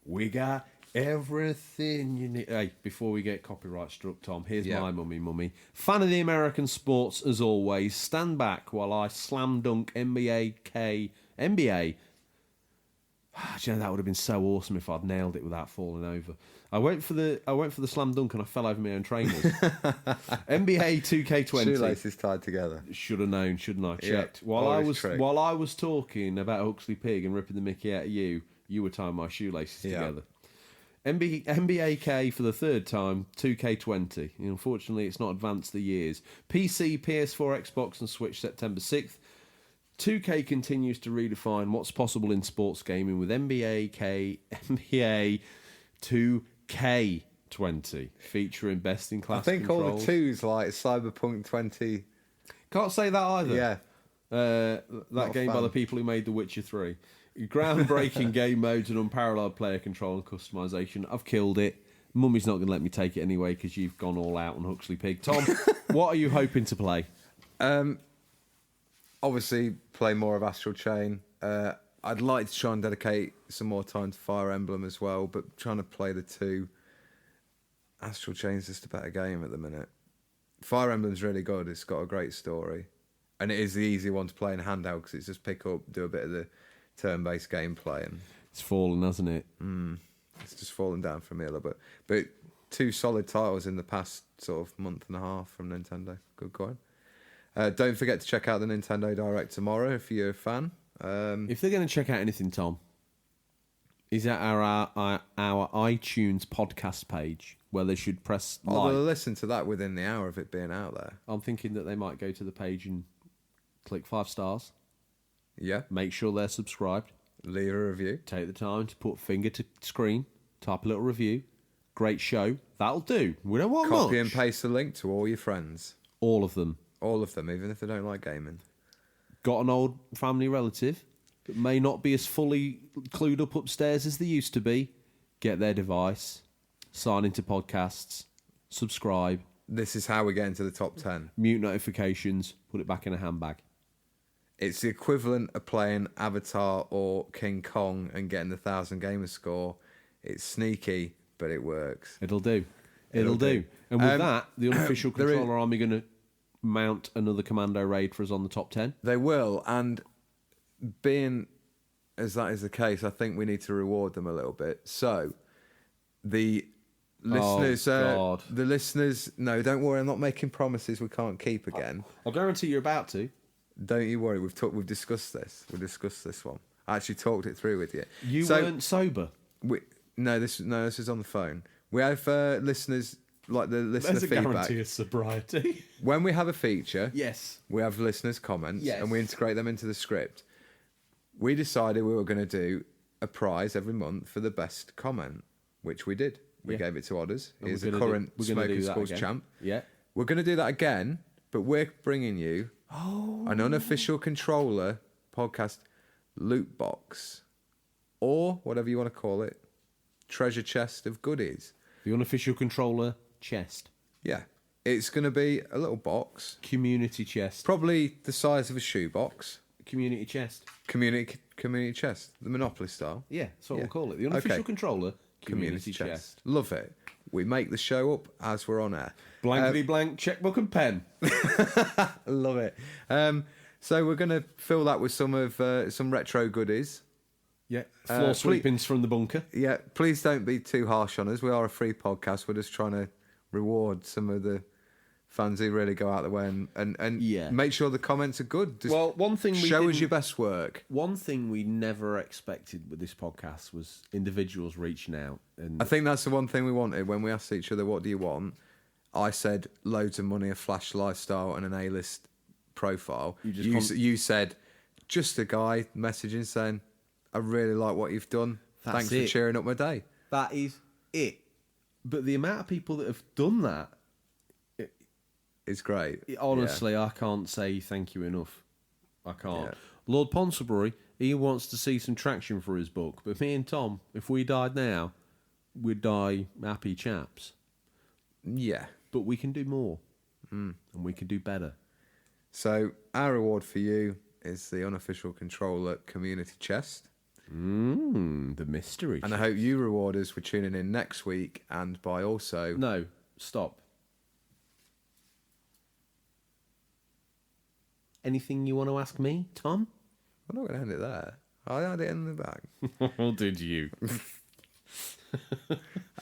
We got everything you need. Hey, before we get copyright struck, Tom, here's my mummy. Fan of the American sports as always. Stand back while I slam dunk NBA. Do you know, that would have been so awesome if I'd nailed it without falling over. I went for the slam dunk and I fell over my own trainers. NBA 2K20. Shoelaces tied together. Should have known, shouldn't I? Checked. Yep. While I was talking about Huxley Pig and ripping the mickey out of you were tying my shoelaces together. NBA K for the third time, 2K20. Unfortunately, it's not advanced the years. PC, PS4, Xbox, and Switch September 6th. 2K continues to redefine what's possible in sports gaming with NBA 2K20 featuring best-in-class I think controls. all the twos like Cyberpunk 20. Can't say that either. Yeah. That game by the people who made The Witcher 3. Groundbreaking game modes and unparalleled player control and customization. I've killed it. Mummy's not going to let me take it anyway because you've gone all out on Huxley Pig. Tom, what are you hoping to play? Obviously, play more of Astral Chain. I'd like to try and dedicate some more time to Fire Emblem as well, but trying to play the two. Astral Chain's just a better game at the minute. Fire Emblem's really good. It's got a great story. And it is the easy one to play in handheld because it's just pick up, do a bit of the turn-based gameplay. And it's fallen, hasn't it? It's just fallen down for me a little bit. But two solid titles in the past sort of month and a half from Nintendo. Good going. Don't forget to check out the Nintendo Direct tomorrow if you're a fan. If they're going to check out anything, Tom, is that our iTunes podcast page where they should press like? They'll listen to that within the hour of it being out there. I'm thinking that they might go to the page and click 5 stars. Yeah. Make sure they're subscribed. Leave a review. Take the time to put finger to screen. Type a little review. Great show. That'll do. We don't want Copy much. and paste the link to all your friends. All of them. All of them, even if they don't like gaming. Got an old family relative that may not be as fully clued up upstairs as they used to be. Get their device. Sign into podcasts. Subscribe. This is how we get into the top 10. Mute notifications. Put it back in a handbag. It's the equivalent of playing Avatar or King Kong and getting the 1,000 gamer score. It's sneaky, but it works. It'll do. It'll do. And with that, the unofficial controller army going to mount another commando raid for us on the top 10? They will, and being as that is the case, I think we need to reward them a little bit. So, the listeners, no, don't worry, I'm not making promises we can't keep again. I'll guarantee you're about to. Don't you worry, we've discussed this. We discussed this one. I actually talked it through with you. You weren't sober? This is on the phone. We have listeners, like the listener feedback. There's a guarantee of sobriety. When we have a feature, yes, we have listeners' comments, and we integrate them into the script. We decided we were going to do a prize every month for the best comment, which we did. We gave it to Odders. He's the current Smoking Skulls champ. Yeah. We're going to do that again, but we're bringing you an unofficial controller podcast loot box, or whatever you want to call it, treasure chest of goodies. The unofficial controller chest. Yeah. It's going to be a little box. Community chest. Probably the size of a shoebox. Community chest. Community chest. The Monopoly style. Yeah, that's what we'll call it. The unofficial controller community chest. Love it. We make the show up as we're on air. Blankety blank, checkbook and pen. Love it. So we're going to fill that with some retro goodies. Yeah, floor sweepings from the bunker. Yeah, please don't be too harsh on us. We are a free podcast. We're just trying to reward some of the fans who really go out the way and make sure the comments are good. Just one thing show us your best work. One thing we never expected with this podcast was individuals reaching out. And I think that's the one thing we wanted when we asked each other, what do you want? I said loads of money, a flash lifestyle, and an A-list profile. You said just a guy messaging saying, I really like what you've done. Thanks for cheering up my day. That is it. But the amount of people that have done that, is great. Honestly, I can't say thank you enough. I can't. Yeah. Lord Ponsonbury, he wants to see some traction for his book, but me and Tom, if we died now, we'd die happy chaps. Yeah. But we can do more, and we can do better. So our reward for you is the unofficial controller community chest. The mystery. And I hope you reward us for tuning in next week and by also... No, stop. Anything you want to ask me, Tom? I'm not going to end it there. I had it in the bag. Or did you?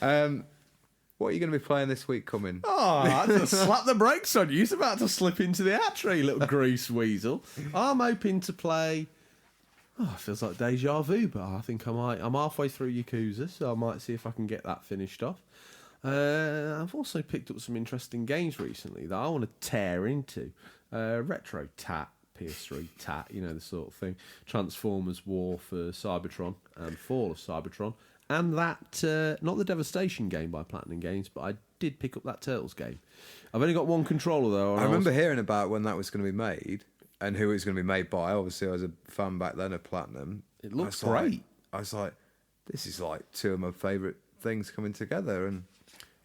What are you going to be playing this week coming? Oh, I had to slap the brakes on you. He's about to slip into the outro, little grease weasel. I'm hoping to play... Oh, it feels like deja vu, but I think I might. I'm halfway through Yakuza, so I might see if I can get that finished off. I've also picked up some interesting games recently that I want to tear into. Retro Tat, PS3 Tat, you know, the sort of thing. Transformers War for Cybertron and Fall of Cybertron. And that, not the Devastation game by Platinum Games, but I did pick up that Turtles game. I've only got one controller, though. I remember hearing about when that was going to be made and who it was going to be made by. Obviously, I was a fan back then of Platinum. It looks great. I was like, this is like two of my favourite things coming together. And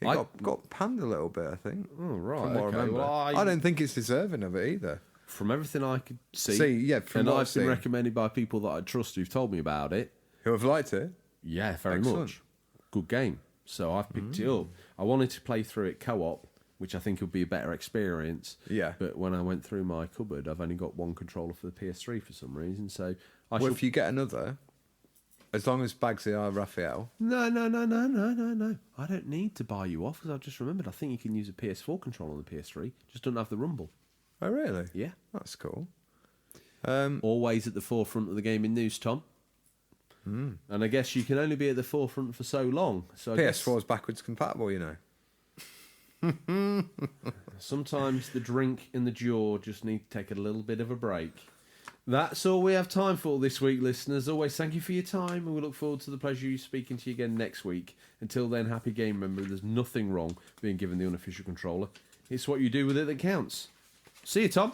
it got panned a little bit, I think. Oh, right. From what I remember. Well, I don't think it's deserving of it either. From everything I could see. From and what I've been recommended by people that I trust who've told me about it. Who have liked it? Yeah, very Excellent. much. Good game. So I've picked it up. I wanted to play through it co-op, which I think would be a better experience. Yeah. But when I went through my cupboard, I've only got one controller for the PS3 for some reason. So if you get another, as long as Bagsy are Raphael. No. I don't need to buy you off because I've just remembered. I think you can use a PS4 controller on the PS3. Just don't have the rumble. Oh, really? Yeah. That's cool. Always at the forefront of the gaming news, Tom. And I guess you can only be at the forefront for so long. So PS4 is backwards compatible, you know. Sometimes the drink and the jaw just need to take a little bit of a break. That's all we have time for this week, listeners. Always thank you for your time, and we look forward to the pleasure of speaking to you again next week. Until then, happy game. Remember, there's nothing wrong being given the unofficial controller. It's what you do with it that counts. See you, Tom.